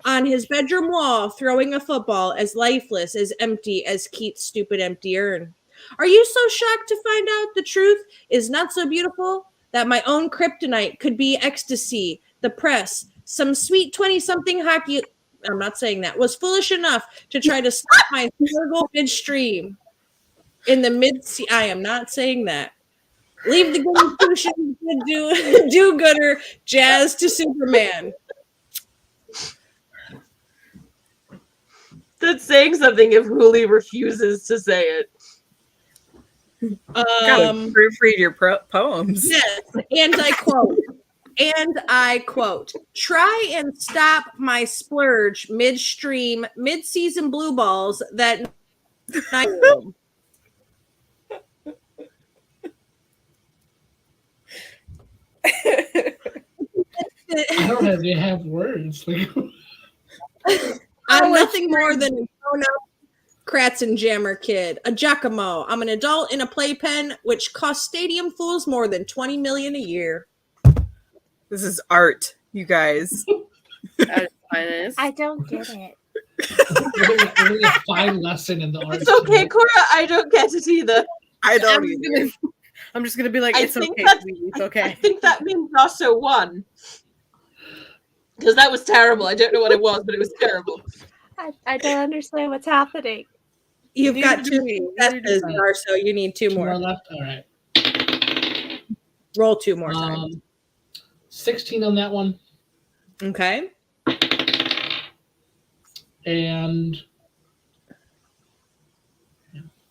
On his bedroom wall, throwing a football as lifeless, as empty as Keats' stupid empty urn. Are you so shocked to find out the truth is not so beautiful? That my own kryptonite could be ecstasy, the press, some sweet 20-something hockey, I'm not saying that, was foolish enough to try to stop my struggle midstream. In the mid-sea, I am not saying that. Leave the good do-gooder jazz to Superman. That's saying something if Huli refuses to say it. Gotta proofread your poems. Yes, and I quote, try and stop my splurge midstream, mid-season blue balls that night. I don't have words. Like, nothing more than a grown-up Kratzenjammer kid, a Giacomo. I'm an adult in a playpen, which costs stadium fools more than $20 million a year. This is art, you guys. That is finest. I don't get it. We're gonna get a fine lesson in the art. It's okay, Cora. I don't get it either. I don't I'm either. just gonna be like, I it's think okay, that's- sweetie, it's I okay. think that means also won. Because that was terrible. I don't know what it was, but it was terrible. I don't understand what's happening. You've Neither got do two we. Neither do successes, we. Marso. You need two Two more more. left. All right. Roll two more times. 16 on that one, Okay. and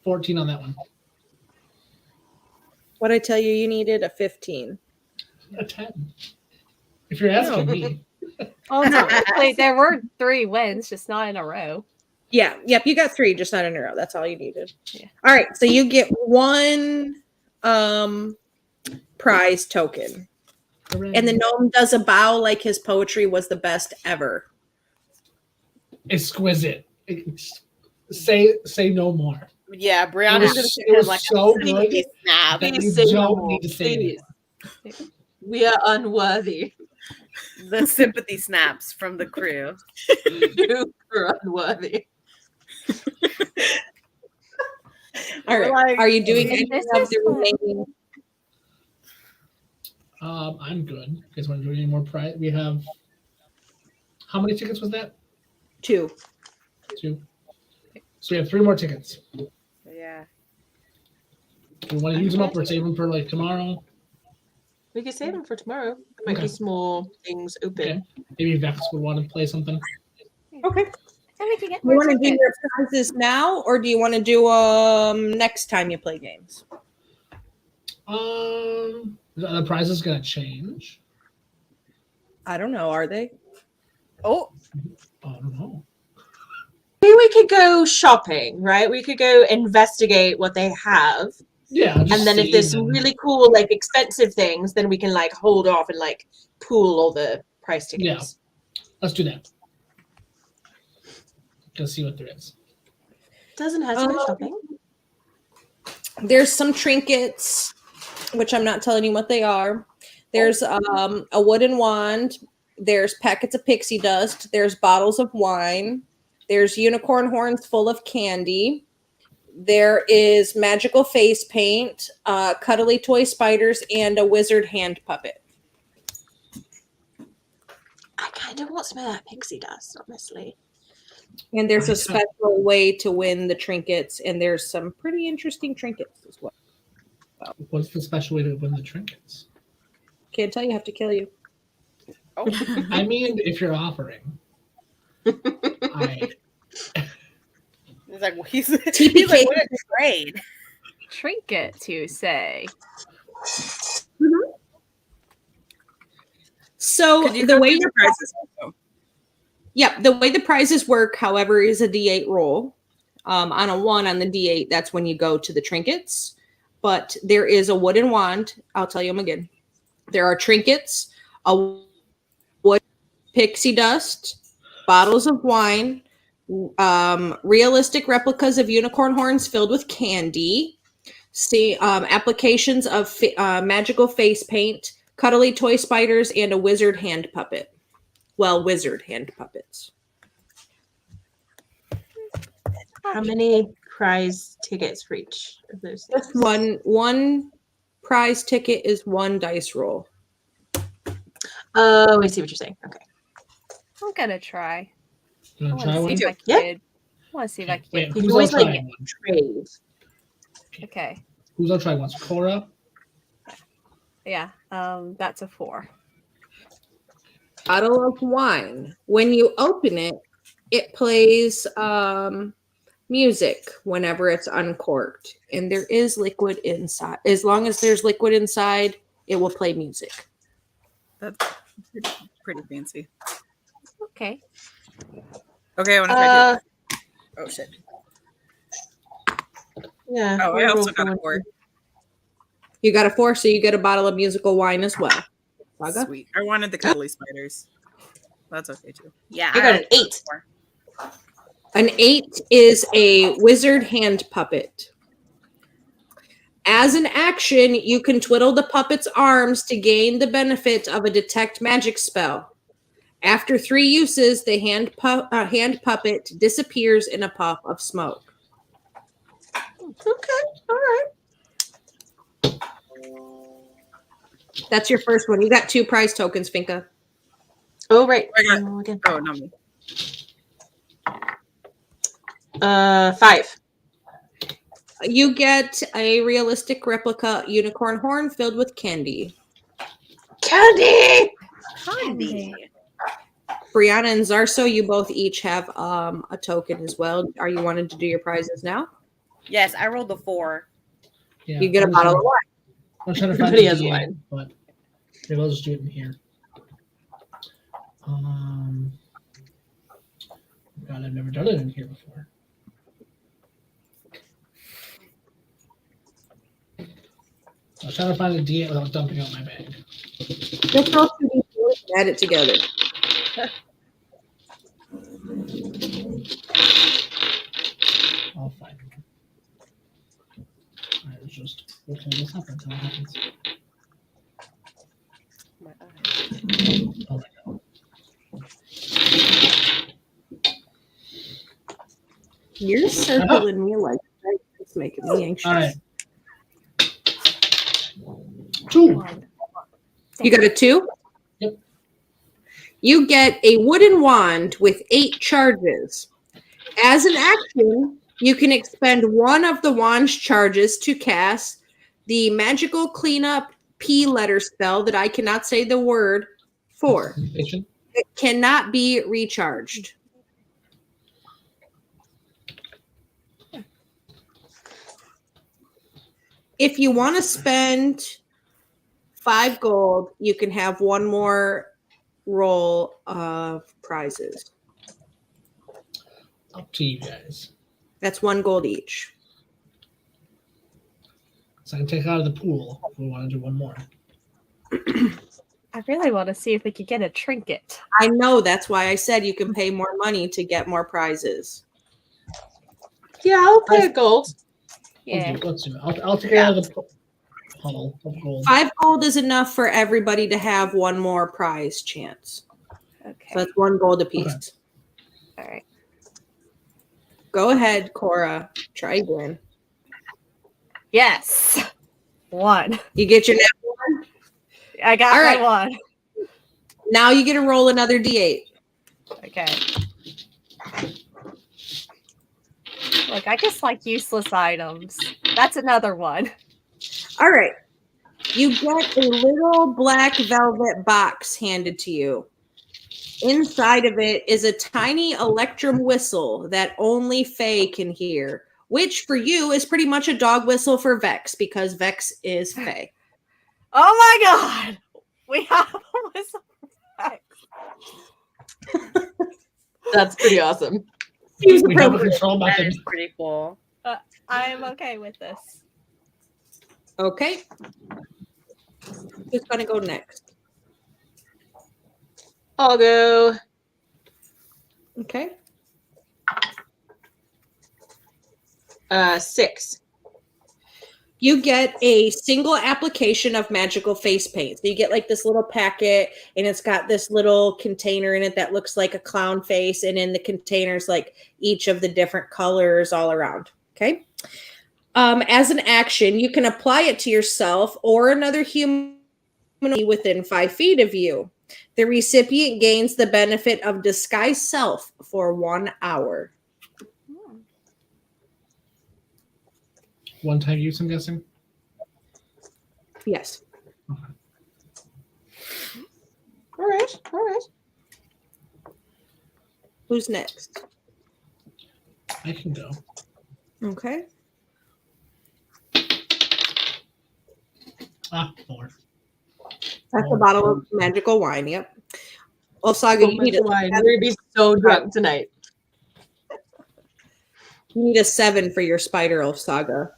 14 on that one. What I tell you, you needed a 15. A 10. If you're asking me. Oh no! Wait, there were 3 wins, just not in a row. Yeah. Yep. You got 3, just not in a row. That's all you needed. Yeah. All right. So you get one prize token. Hooray. And the gnome does a bow like his poetry was the best ever. Exquisite. Say no more. Yeah, It Brianna's was, gonna it was like so a good sneaky snap. that Please you say no don't more, need to say please. anymore. We are unworthy. The sympathy snaps from the crew. You are unworthy. All right. Like- Are you doing And any this of is the fun. remaining? I'm good. You guys want to do any more prize? We have. How many tickets was that? 2. 2. So we have 3 more tickets. Yeah. Do we want to use them up or save them for like tomorrow? We could save them for tomorrow. There might Okay. be small things open. Okay. Maybe Vex would want to play something. Okay. And we can get You more want to do tickets. your prizes now, or do you want to do next time you play games? The prize is gonna change. I don't know. Are they? Oh, I don't know. Maybe we could go shopping, right? We could go investigate what they have. Yeah. just And then if see there's some them. really cool, like expensive things, then we can like hold off and like pool all the price tickets. Let's do that. Let's see what there is. Doesn't have to go Um, shopping. There's some trinkets, which I'm not telling you what they are. There's a wooden wand. There's packets of pixie dust. There's bottles of wine. There's unicorn horns full of candy. There is magical face paint, cuddly toy spiders, and a wizard hand puppet. I kind of want some of that pixie dust, honestly. And there's a Nice. special way to win the trinkets, and there's some pretty interesting trinkets as well. What's the special way to win the trinkets? Can't tell you, have to kill you. oh. I mean, if you're offering. I, He's like, he's TPK. like, what a trade. Trinket to say. So Could you the go way through the the prizes also? Yep, the way the prizes work, however, is a D8 roll. On a 1 on the D8, that's when you go to the trinkets. But there is a wooden wand. I'll tell you them again. There are trinkets, a wood pixie dust, bottles of wine, realistic replicas of unicorn horns filled with candy, applications of magical face paint, cuddly toy spiders, and a wizard hand puppet. Well, wizard hand puppets. How many prize tickets for each of those things? Just one prize ticket is 1 dice roll. Oh, I see what you're saying. Okay. I'm gonna try. you I want to try want one? to see if I Yeah. can. I want to see if I can. Wait, You who's can all always like trying one? trade. Okay. Who's all trying once? Cora? Yeah. That's a 4. Bottle of wine. When you open it, it plays music whenever it's uncorked, and there is liquid inside. As long as there's liquid inside, it will play music. That's pretty fancy. Okay. Okay, I want to try to. Oh shit! Yeah. Oh, I we'll also roll got a for 4. You got a 4, so you get a bottle of musical wine as well. Saga? Sweet. I wanted the cuddly spiders. That's okay too. Yeah. I got an 8. An 8 is a wizard hand puppet. As an action, you can twiddle the puppet's arms to gain the benefit of a detect magic spell. After 3 uses, the hand puppet disappears in a puff of smoke. Okay, all right. That's your first one. You got 2 prize tokens, Finka. Oh, right. I got- Roll again. Oh, no. Me. 5. You get a realistic replica unicorn horn filled with candy. Candy! Candy. Brianna and Zarso, you both each have a token as well. Are you wanting to do your prizes now? Yes, I rolled the 4. Yeah, You get a I'm bottle of trying- wine. I'm trying to find Everybody the has D8, wine. but maybe I'll just do it in here. God, I've never done it in here before. I was trying to find a D8 without dumping out my bag. Just roll 2d4 and add it together. I'll find one. Alright, let's just we'll hold this up until it happens. My eye. Oh my god. You're circling me like that. It's making me anxious. Alright. 2. You got a 2? Yep. You get a wooden wand with 8 charges. As an action, you can expend one of the wand's charges to cast the magical cleanup P letter spell that I cannot say the word for. Patient. It cannot be recharged. If you want to spend 5 gold, you can have one more roll of prizes. Up to you guys. That's 1 gold each. So I can take it out of the pool if we want to do one more. I really want to see if we could get a trinket. I know, that's why I said you can pay more money to get more prizes. Yeah, I'll pay a gold. Yeah. Let's do it. I'll take it out of the puddle of gold. 5 gold is enough for everybody to have one more prize chance. Okay. So that's 1 gold apiece. Okay. All right. Go ahead, Cora. Try again. Yes. 1. You get your net 1. I got All my right. 1. Now you get to roll another d8. Okay. Look, I just like useless items. That's another one. All right. You get a little black velvet box handed to you. Inside of it is a tiny electrum whistle that only Faye can hear, which for you is pretty much a dog whistle for Vex because Vex is Faye. Oh my god! We have a whistle effect. That's pretty awesome. Seems We have a appropriate. control That method. is pretty cool. I am okay with this. Okay. Who's going to go next? I'll go. Okay. 6. You get a single application of magical face paint. So you get like this little packet and it's got this little container in it that looks like a clown face. And in the containers, like each of the different colors all around. Okay. As an action, you can apply it to yourself or another human within 5 feet of you. The recipient gains the benefit of disguise self for 1 hour. One time use, I'm guessing. Yes. All right. All right. Who's next? I can go. Okay. 4. That's a bottle of magical wine. Yep. Well, Saga, So you need much a wine. We're gonna be so drunk tonight. 7 for your spider elf, Saga.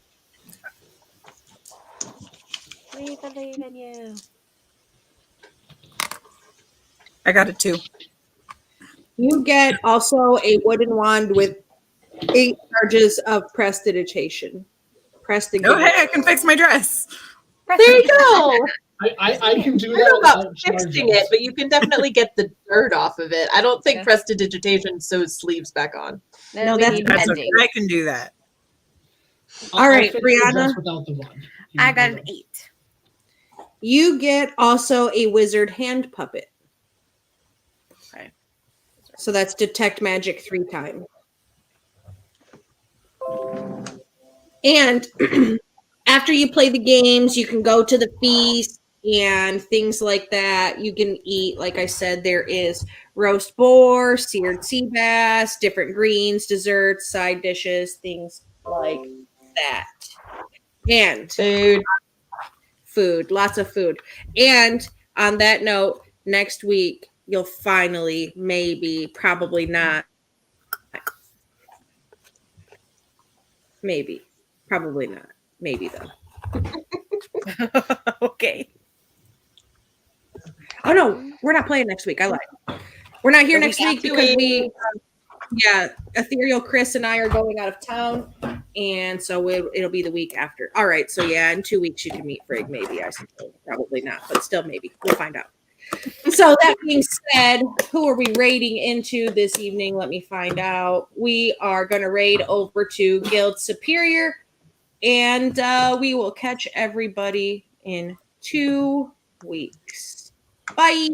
We believe in you. I got a 2. You get also a wooden wand with 8 charges of prestidigitation. Oh, hey, I can fix my dress. There you go. I can do I don't know that about without fixing charges. it, but you can definitely get the dirt off of it. I don't think Yeah. prestidigitation sews sleeves back on. Then No, we that's- need That's mending. okay. I can do that. All right, I'll fix your Brianna. dress without the one. I got an 8. You get also a wizard hand puppet. Okay. So that's detect magic 3 times. And after you play the games, you can go to the feast and things like that. You can eat, like I said, there is roast boar, seared sea bass, different greens, desserts, side dishes, things like that. And food, lots of food. And on that note, next week, you'll finally, maybe, probably not, maybe, probably not, maybe though. Okay. Oh no, we're not playing next week. I lied. We're not here The next week week after. because Ethereal Chris and I are going out of town, and so it'll be the week after. All right, so yeah, in 2 weeks you can meet Frig. Maybe I suppose, probably not, but still maybe we'll find out. So that being said, who are we raiding into this evening? Let me find out. We are going to raid over to Guild Superior, and we will catch everybody in 2 weeks. Bye.